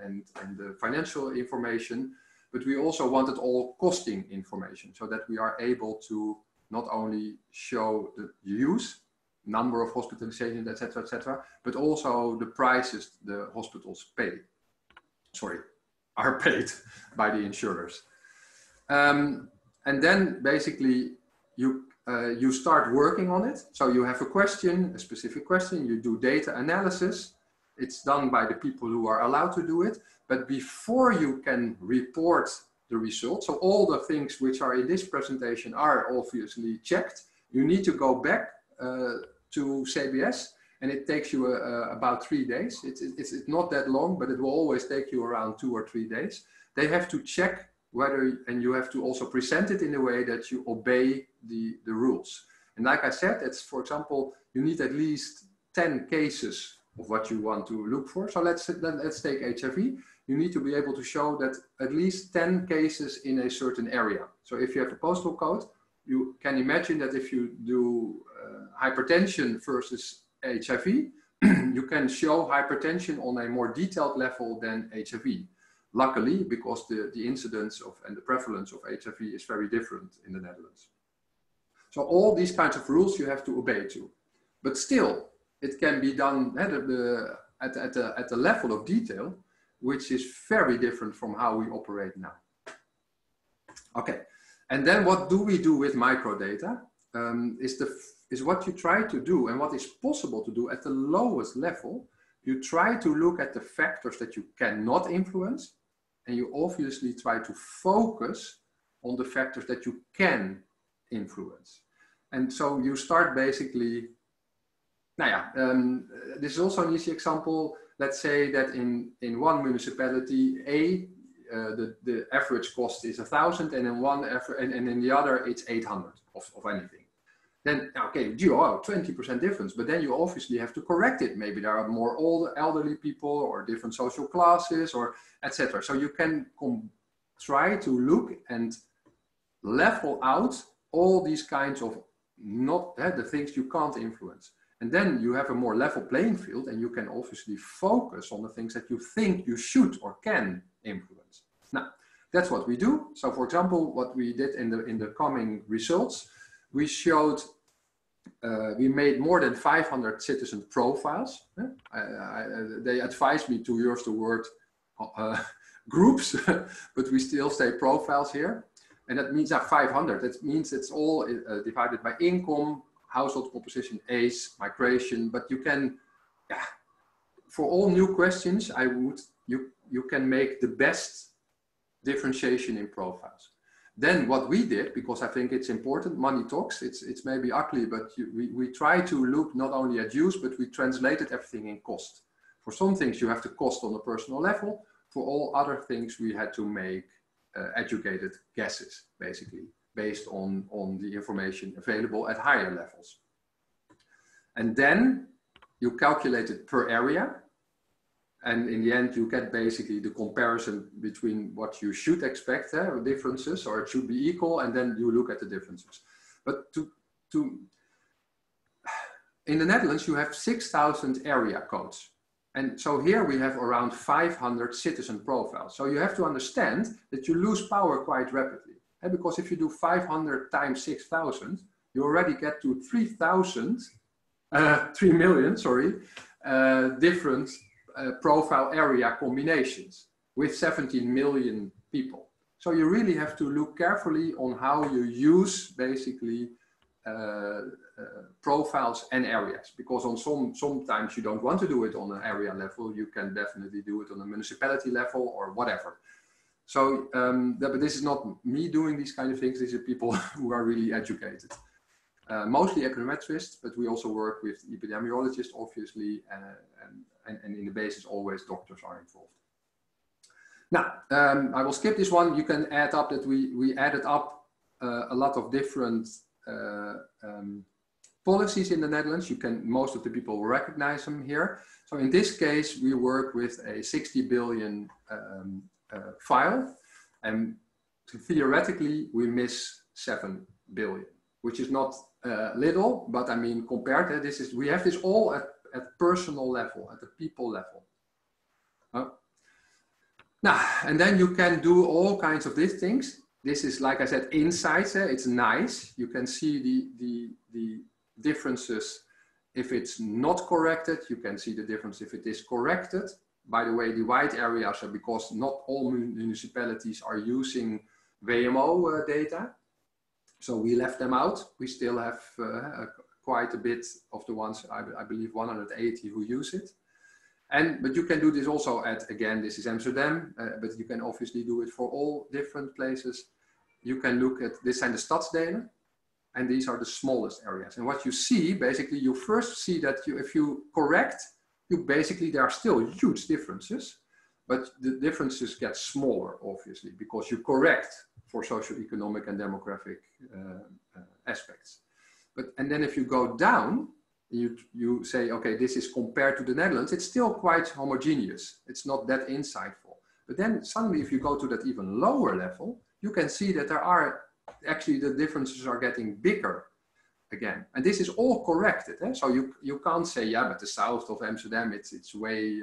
[SPEAKER 4] the financial information, but we also wanted all costing information so that we are able to not only show the use, number of hospitalizations, etc., but also the prices the hospitals are paid by the insurers. And then basically you start working on it. So you have a question, a specific question, you do data analysis. It's done by the people who are allowed to do it. But before you can report the results, so all the things which are in this presentation are obviously checked. You need to go back to CBS, and it takes you about 3 days. It's not that long, but it will always take you around 2 or 3 days. They have to check whether, and you have to also present it in a way that you obey the rules. And like I said, it's, for example, you need at least 10 cases of what you want to look for. So let's take HIV. You need to be able to show that at least 10 cases in a certain area. So if you have a postal code, you can imagine that if you do hypertension versus HIV, you can show hypertension on a more detailed level than HIV. Luckily, because the incidence of and the prevalence of HIV is very different in the Netherlands. So all these kinds of rules you have to obey to. But still, it can be done at the level of detail, which is very different from how we operate now. Okay, and then what do we do with microdata? Is what you try to do and what is possible to do at the lowest level. You try to look at the factors that you cannot influence, and you obviously try to focus on the factors that you can influence. And so you start basically, this is also an easy example. Let's say that in one municipality, the average cost is 1,000, and in one and in the other it's 800 of anything. then, okay, 20% difference, but then you obviously have to correct it. Maybe there are more old elderly people or different social classes or etc. So you can try to look and level out all these kinds of the things you can't influence. And then you have a more level playing field, and you can obviously focus on the things that you think you should or can influence. Now, that's what we do. So for example, what we did in the coming results, we showed we made more than 500 citizen profiles. They advised me to use the word groups, but we still say profiles here. And that means 500. That means it's all divided by income, household composition, age, migration. But you can, for all new questions, you can make the best differentiation in profiles. Then what we did, because I think it's important, money talks, it's maybe ugly, but we try to look not only at use, but we translated everything in cost. For some things you have to cost on a personal level. For all other things we had to make educated guesses, basically, based on the information available at higher levels. And then you calculate it per area. And in the end, you get basically the comparison between what you should expect, differences, or it should be equal, and then you look at the differences. But in the Netherlands, you have 6,000 area codes. And so here we have around 500 citizen profiles. So you have to understand that you lose power quite rapidly. And because if you do 500 times 6,000, you already get to 3 million, different profile area combinations with 17 million people. So you really have to look carefully on how you use basically profiles and areas, because on sometimes you don't want to do it on an area level. You can definitely do it on a municipality level or whatever. So, but this is not me doing these kind of things. These are people who are really educated. Mostly econometrists, but we also work with epidemiologists, obviously, and in the basis always doctors are involved. Now, I will skip this one. You can add up that we added up a lot of different policies in the Netherlands. Most of the people will recognize them here. So in this case, we work with a 60 billion file, and theoretically we miss 7 billion, which is not little, but I mean compared, we have this all at personal level, at the people level. Now, and then you can do all kinds of these things. This is, like I said, insights. It's nice. You can see the differences if it's not corrected. You can see the difference if it is corrected. By the way, the white areas are because not all municipalities are using WMO data. So we left them out. We still have quite a bit of the ones, I believe 180 who use it. But you can do this also at, again, this is Amsterdam, but you can obviously do it for all different places. You can look at, this are the stadsdelen, and these are the smallest areas. And what you see, basically, you first see that if you correct, there are still huge differences, but the differences get smaller, obviously, because you correct for socioeconomic and demographic aspects. And then if you go down, you say, okay, this is compared to the Netherlands, it's still quite homogeneous. It's not that insightful. But then suddenly, if you go to that even lower level, you can see that there are actually the differences are getting bigger again. And this is all corrected. So you can't say, yeah, but the south of Amsterdam, it's way,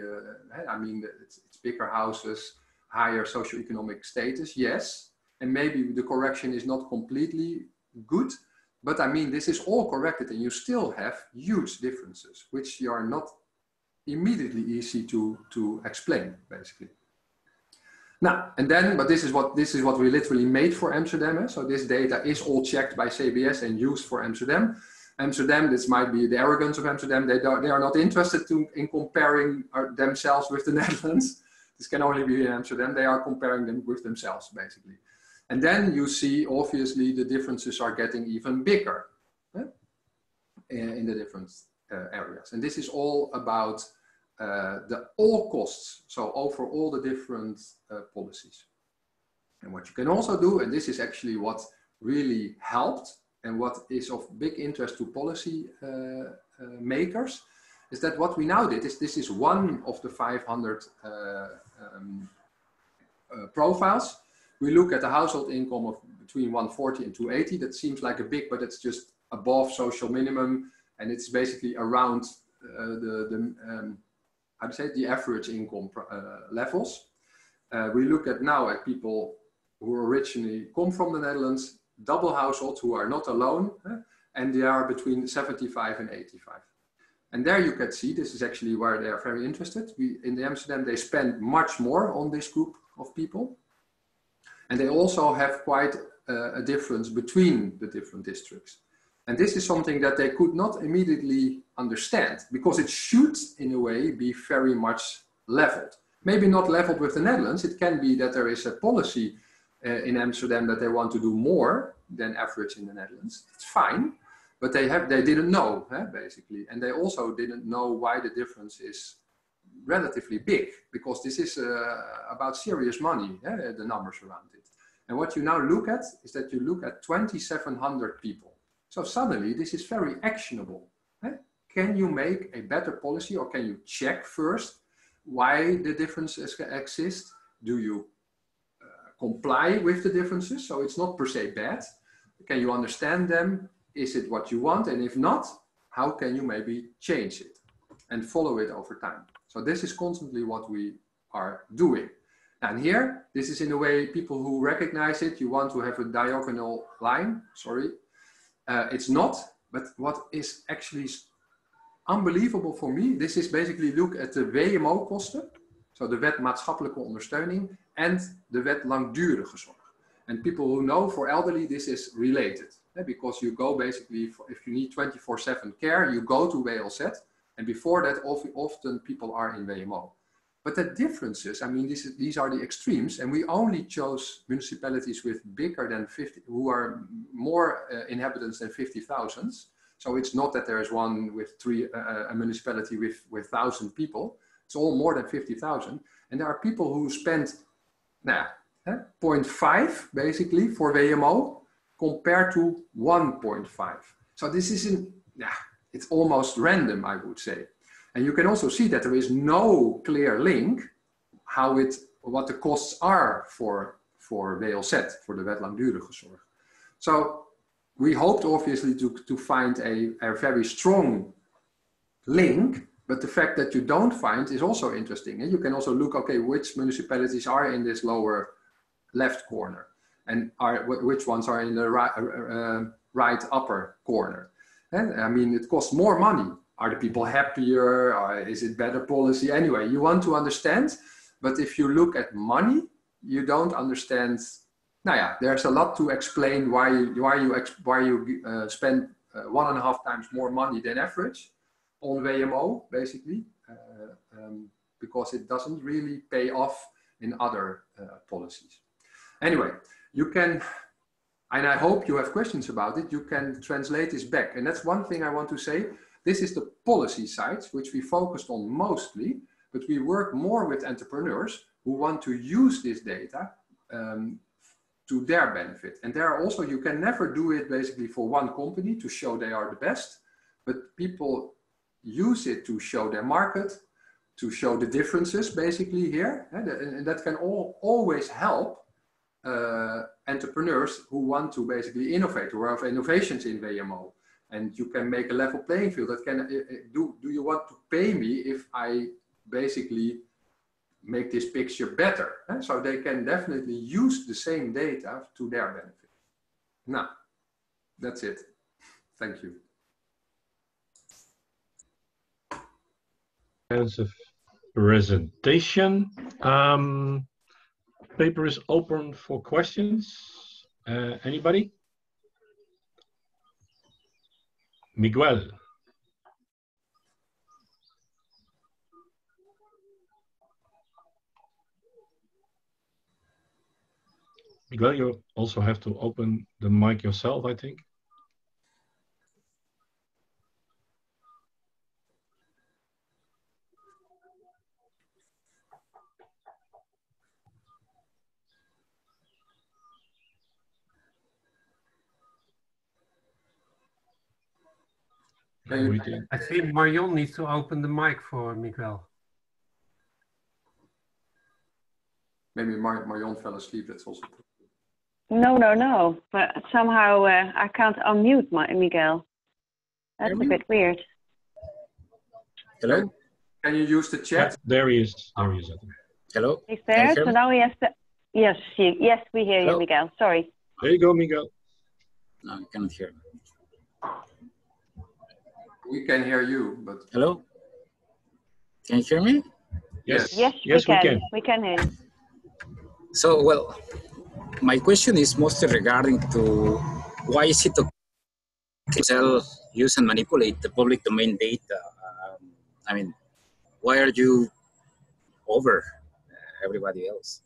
[SPEAKER 4] I mean, it's bigger houses, higher socioeconomic status, yes. And maybe the correction is not completely good, but I mean, this is all corrected and you still have huge differences, which are not immediately easy to explain, basically. Now, and then, but this is what we literally made for Amsterdam. So this data is all checked by CBS and used for Amsterdam. Amsterdam, this might be the arrogance of Amsterdam. They are not interested in comparing themselves with the Netherlands. This can only be in Amsterdam. They are comparing them with themselves, basically. And then you see, obviously, the differences are getting even bigger in the different areas. And this is all about the all costs, so over all the different policies. And what you can also do, and this is actually what really helped, and what is of big interest to policy makers is that what we now did is this is one of the 500 profiles. We look at a household income of between 140 and 280. That seems like a big, but it's just above social minimum, and it's basically around how to say it, the average income levels. We look at now at people who originally come from the Netherlands, double households who are not alone, and they are between 75 and 85. And there you can see, this is actually where they are very interested. In Amsterdam, they spend much more on this group of people. And they also have quite a difference between the different districts. And this is something that they could not immediately understand, because it should, in a way, be very much leveled. Maybe not leveled with the Netherlands. It can be that there is a policy in Amsterdam that they want to do more than average in the Netherlands. It's fine, but they didn't know, basically. And they also didn't know why the difference is relatively big, because this is about serious money, the numbers around it. And what you now look at is that you look at 2,700 people. So suddenly this is very actionable. Can you make a better policy, or can you check first why the differences exist? Do you comply with the differences? So it's not per se bad. Can you understand them? Is it what you want? And if not, how can you maybe change it and follow it over time? So this is constantly what we are doing. And here, this is in a way, people who recognize it, you want to have a diagonal line, sorry. It's not, but what is actually unbelievable for me, this is basically look at the WMO-kosten, so the wet maatschappelijke ondersteuning, and the wet langdurige zorg. And people who know, for elderly, this is related, because you go basically, if you need 24/7 care, you go to WLZ, and before that, often people are in WMO. But the differences, I mean, these are the extremes, and we only chose municipalities with bigger than 50, who are more inhabitants than 50,000. So it's not that there is one with a municipality with 1,000 people. It's all more than 50,000. And there are people who spend 0.5 basically for WMO compared to 1.5. So this isn't, it's almost random, I would say. And you can also see that there is no clear link what the costs are for WLZ, for the wet langdurige zorg. So we hoped obviously to find a very strong link, but the fact that you don't find is also interesting. And you can also look, okay, which municipalities are in this lower left corner, and which ones are in the right upper corner. And I mean, it costs more money. Are the people happier? Or is it better policy? Anyway, you want to understand, but if you look at money, you don't understand. There's a lot to explain why you spend 1.5 times more money than average on WMO, basically, because it doesn't really pay off in other policies. Anyway, you can, and I hope you have questions about it, you can translate this back. And that's one thing I want to say. This is the policy side, which we focused on mostly, but we work more with entrepreneurs who want to use this data to their benefit. And there are also, you can never do it basically for one company to show they are the best, but people use it to show their market, to show the differences basically here. And that can always help entrepreneurs who want to basically innovate, who have innovations in WMO. And you can make a level playing field that can, do you want to pay me if I basically make this picture better? So they can definitely use the same data to their benefit. Now, that's it. Thank you.
[SPEAKER 2] Extensive presentation. Paper is open for questions. Anybody? Miguel. Miguel, you also have to open the mic yourself, I think. Greeting.
[SPEAKER 5] I think Marion needs to open the mic for Miguel.
[SPEAKER 4] Maybe Marion fell asleep. That's also.
[SPEAKER 6] No. But somehow I can't unmute Miguel. That's a bit weird.
[SPEAKER 7] Hello?
[SPEAKER 4] Can you use the chat?
[SPEAKER 2] Yeah, there he is. There he is.
[SPEAKER 7] Hello?
[SPEAKER 6] He's there, so now he has to... Yes, we hear
[SPEAKER 7] Hello?
[SPEAKER 6] you, Miguel. Sorry.
[SPEAKER 2] There you go, Miguel.
[SPEAKER 7] No, I cannot hear.
[SPEAKER 4] We can hear you, but...
[SPEAKER 7] Hello? Can you hear me?
[SPEAKER 2] Yes.
[SPEAKER 6] Yes, we can. We can hear you.
[SPEAKER 7] So, well, my question is mostly regarding to why is it okay to sell, use and manipulate the public domain data? I mean, why are you over everybody else?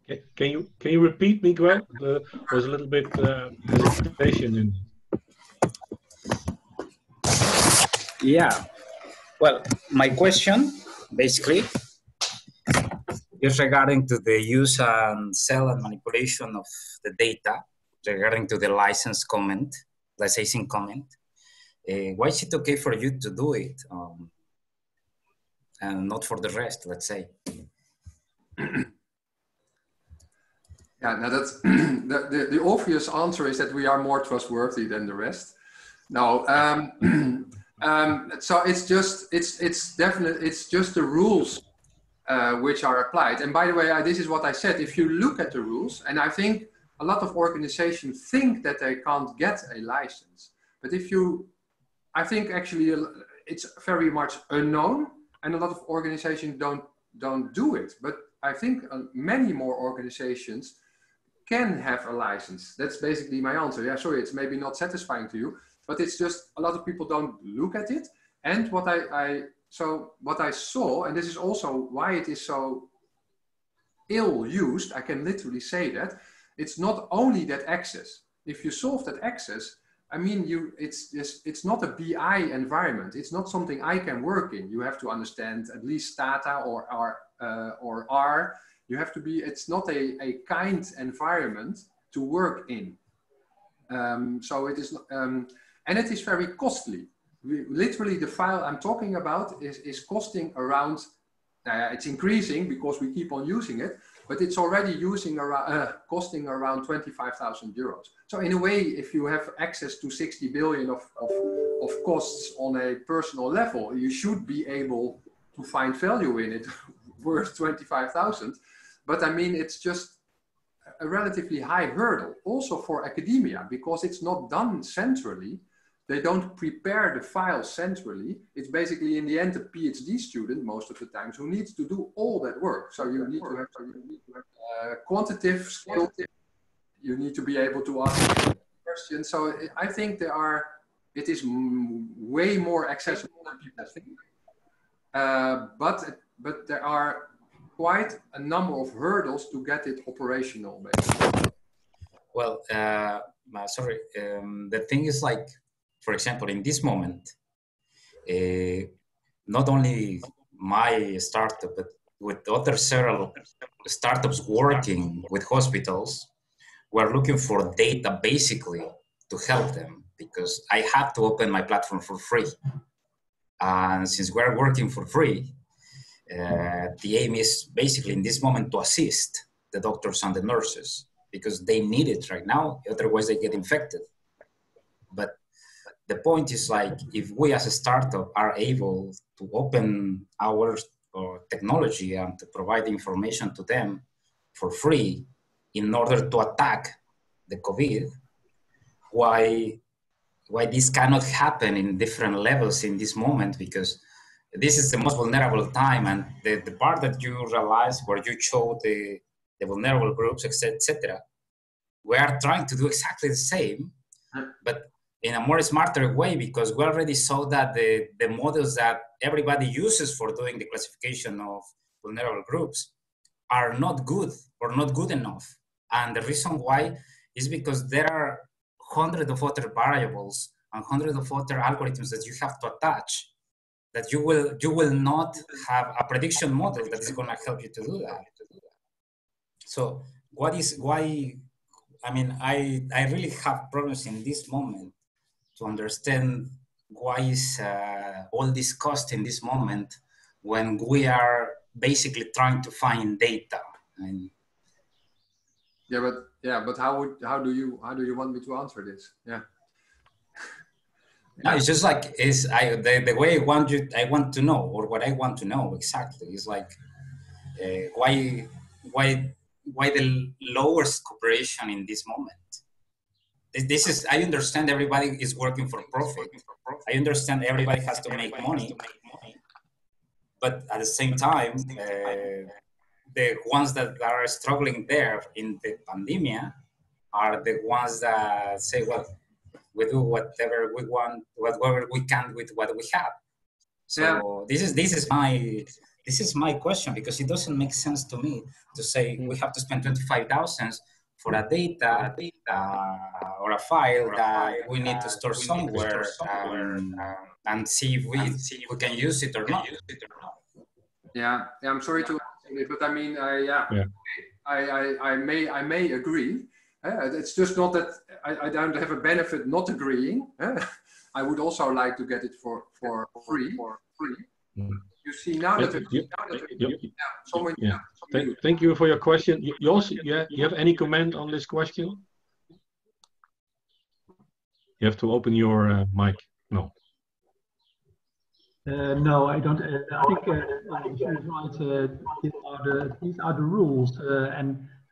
[SPEAKER 2] Okay. Can you repeat, Miguel? There was a little bit hesitation in.
[SPEAKER 7] Yeah. Well, my question basically is regarding to the use and sell and manipulation of the data regarding to the licensing comment. Why is it okay for you to do it and not for the rest, let's say?
[SPEAKER 4] Yeah, now that's the obvious answer is that we are more trustworthy than the rest. No, so it's just the rules which are applied. And by the way, this is what I said. If you look at the rules, and I think a lot of organizations think that they can't get a license, but I think actually it's very much unknown, and a lot of organizations don't do it. But I think many more organizations can have a license. That's basically my answer. Yeah, sorry, it's maybe not satisfying to you, but it's just a lot of people don't look at it. And what I saw, and this is also why it is so ill used, I can literally say that, it's not only that access. If you solve that access, I mean, it's not a BI environment. It's not something I can work in. You have to understand at least Stata or R. You have to be, it's not a kind environment to work in. So it is, and it is very costly. Literally the file I'm talking about is costing around, it's increasing because we keep on using it, but it's already costing around 25,000 euros. So in a way, if you have access to 60 billion of costs on a personal level, you should be able to find value in it worth 25,000. But I mean, it's just a relatively high hurdle also for academia because it's not done centrally. They don't prepare the file centrally. It's basically in the end a PhD student most of the times who needs to do all that work. So you need to have quantitative skills. You need to be able to ask questions. So I think it is way more accessible than people think. But there are quite a number of hurdles to get it operational, basically.
[SPEAKER 7] Well, sorry, the thing is like, for example, in this moment, not only my startup, but with other several startups working with hospitals, we're looking for data basically to help them because I have to open my platform for free. And since we're working for free, the aim is basically in this moment to assist the doctors and the nurses because they need it right now, otherwise they get infected. But the point is like, if we as a startup are able to open our technology and to provide information to them for free in order to attack the COVID, why this cannot happen in different levels in this moment? Because this is the most vulnerable time, and the part that you realize where you show the vulnerable groups, etc. We are trying to do exactly the same, but in a more smarter way, because we already saw that the models that everybody uses for doing the classification of vulnerable groups are not good or not good enough. And the reason why is because there are hundreds of other variables and hundreds of other algorithms that you have to attach, that you will not have a prediction model that is going to help you to do that. So I really have problems in this moment to understand why is all this cost in this moment when we are basically trying to find data. And
[SPEAKER 4] but how do you want me to answer this? Yeah.
[SPEAKER 7] No, it's just like the way I want to know, or what I want to know exactly is like why the lowest cooperation in this moment. This is, I understand everybody is working for profit. I understand everybody has to make money, but at the same time, the ones that are struggling there in the pandemic are the ones that say, well, we do whatever we want, whatever we can with what we have. So this is my question, because it doesn't make sense to me to say we have to spend 25,000 for a data or a file that we need to store somewhere and see if we can use it or not.
[SPEAKER 4] Yeah, I'm sorry to answer it, but I mean, I may agree. It's just not that I don't have a benefit not agreeing. I would also like to get it for free. You see now that
[SPEAKER 2] Thank you for your question. You also, you have any comment on this question? You have to open your mic. No.
[SPEAKER 1] No, I don't. I think right. These are the rules.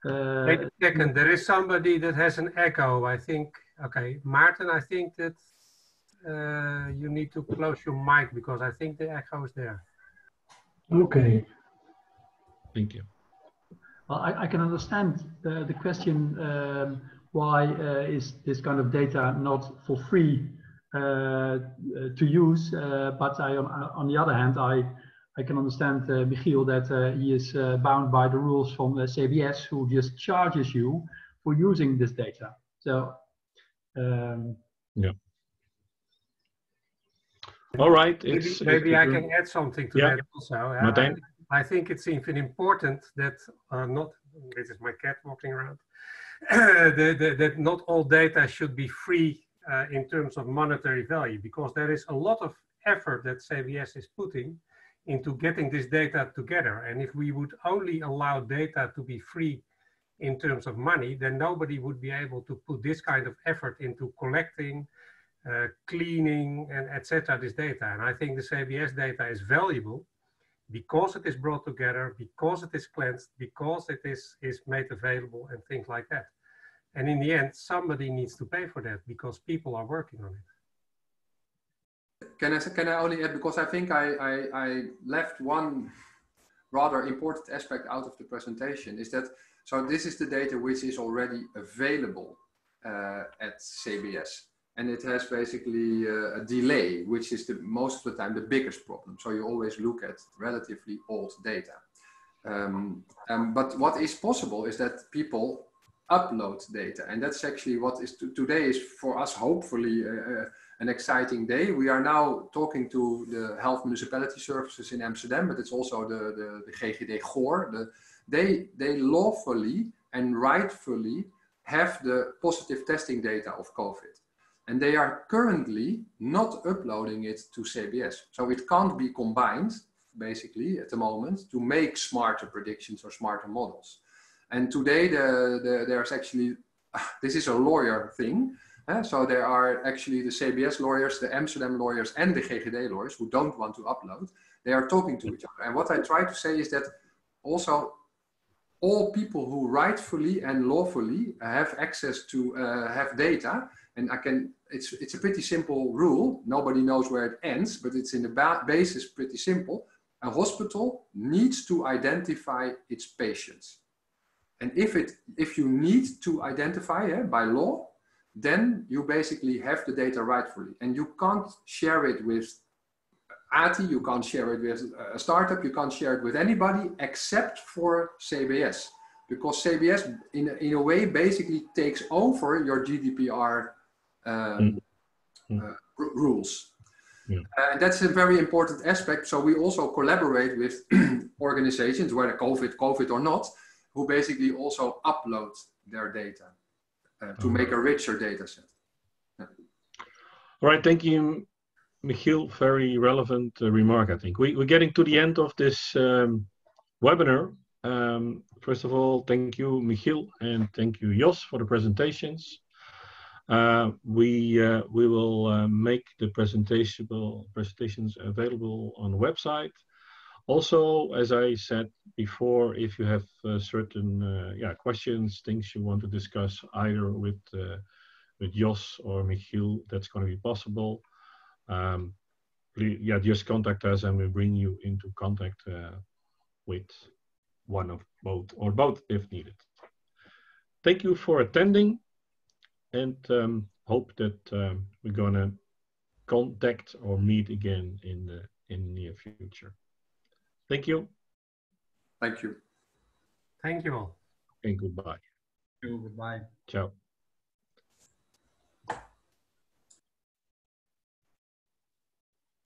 [SPEAKER 5] Wait a second. There is somebody that has an echo. I think. Okay, Martin. I think that you need to close your mic because I think the echo is there.
[SPEAKER 1] Okay.
[SPEAKER 2] Thank you.
[SPEAKER 1] Well, I can understand the question. Why is this kind of data not for free to use? But on the other hand, I can understand Michiel that he is bound by the rules from CBS, who just charges you for using this data. So
[SPEAKER 2] yeah. All right.
[SPEAKER 5] Maybe I can add something to that also. I think it's even important that this is my cat walking around. That not all data should be free in terms of monetary value, because there is a lot of effort that CBS is putting into getting this data together. And if we would only allow data to be free in terms of money, then nobody would be able to put this kind of effort into collecting, cleaning, and etc. this data. And I think the CBS data is valuable because it is brought together, because it is cleansed, because it is made available and things like that. And in the end, somebody needs to pay for that because people are working on it.
[SPEAKER 4] Can I only add, because I think I left one rather important aspect out of the presentation, is that, so this is the data which is already available at CBS. And it has basically a delay, which is most of the time the biggest problem. So you always look at relatively old data. But what is possible is that people upload data. And that's actually what is today is for us, hopefully, an exciting day. We are now talking to the Health Municipality Services in Amsterdam, but it's also the GGD Goor. They lawfully and rightfully have the positive testing data of COVID. And they are currently not uploading it to CBS. So it can't be combined, basically, at the moment, to make smarter predictions or smarter models. And today, there's actually, this is a lawyer thing. So there are actually the CBS lawyers, the Amsterdam lawyers, and the GGD lawyers who don't want to upload. They are talking to each other. And what I try to say is that also all people who rightfully and lawfully have access to have data. And it's a pretty simple rule. Nobody knows where it ends, but it's in the basis pretty simple. A hospital needs to identify its patients. And if you need to identify by law, then you basically have the data rightfully. And you can't share it with ATI, you can't share it with a startup, you can't share it with anybody except for CBS. Because CBS, in a way, basically takes over your GDPR rules. Yeah. And that's a very important aspect. So we also collaborate with organizations, whether COVID or not, who basically also upload their data to make a richer data set. Yeah.
[SPEAKER 2] All right, thank you, Michiel. Very relevant remark, I think. We're getting to the end of this webinar. First of all, thank you, Michiel, and thank you, Jos, for the presentations. We will make the presentations available on the website. Also, as I said before, if you have certain questions, things you want to discuss either with Jos or Michiel, that's going to be possible. Please, just contact us and we'll bring you into contact with one of both or both if needed. Thank you for attending, and hope that we're going to contact or meet again in the near future. Thank you.
[SPEAKER 4] Thank you.
[SPEAKER 5] Thank you all.
[SPEAKER 2] And goodbye.
[SPEAKER 8] Goodbye.
[SPEAKER 2] Ciao.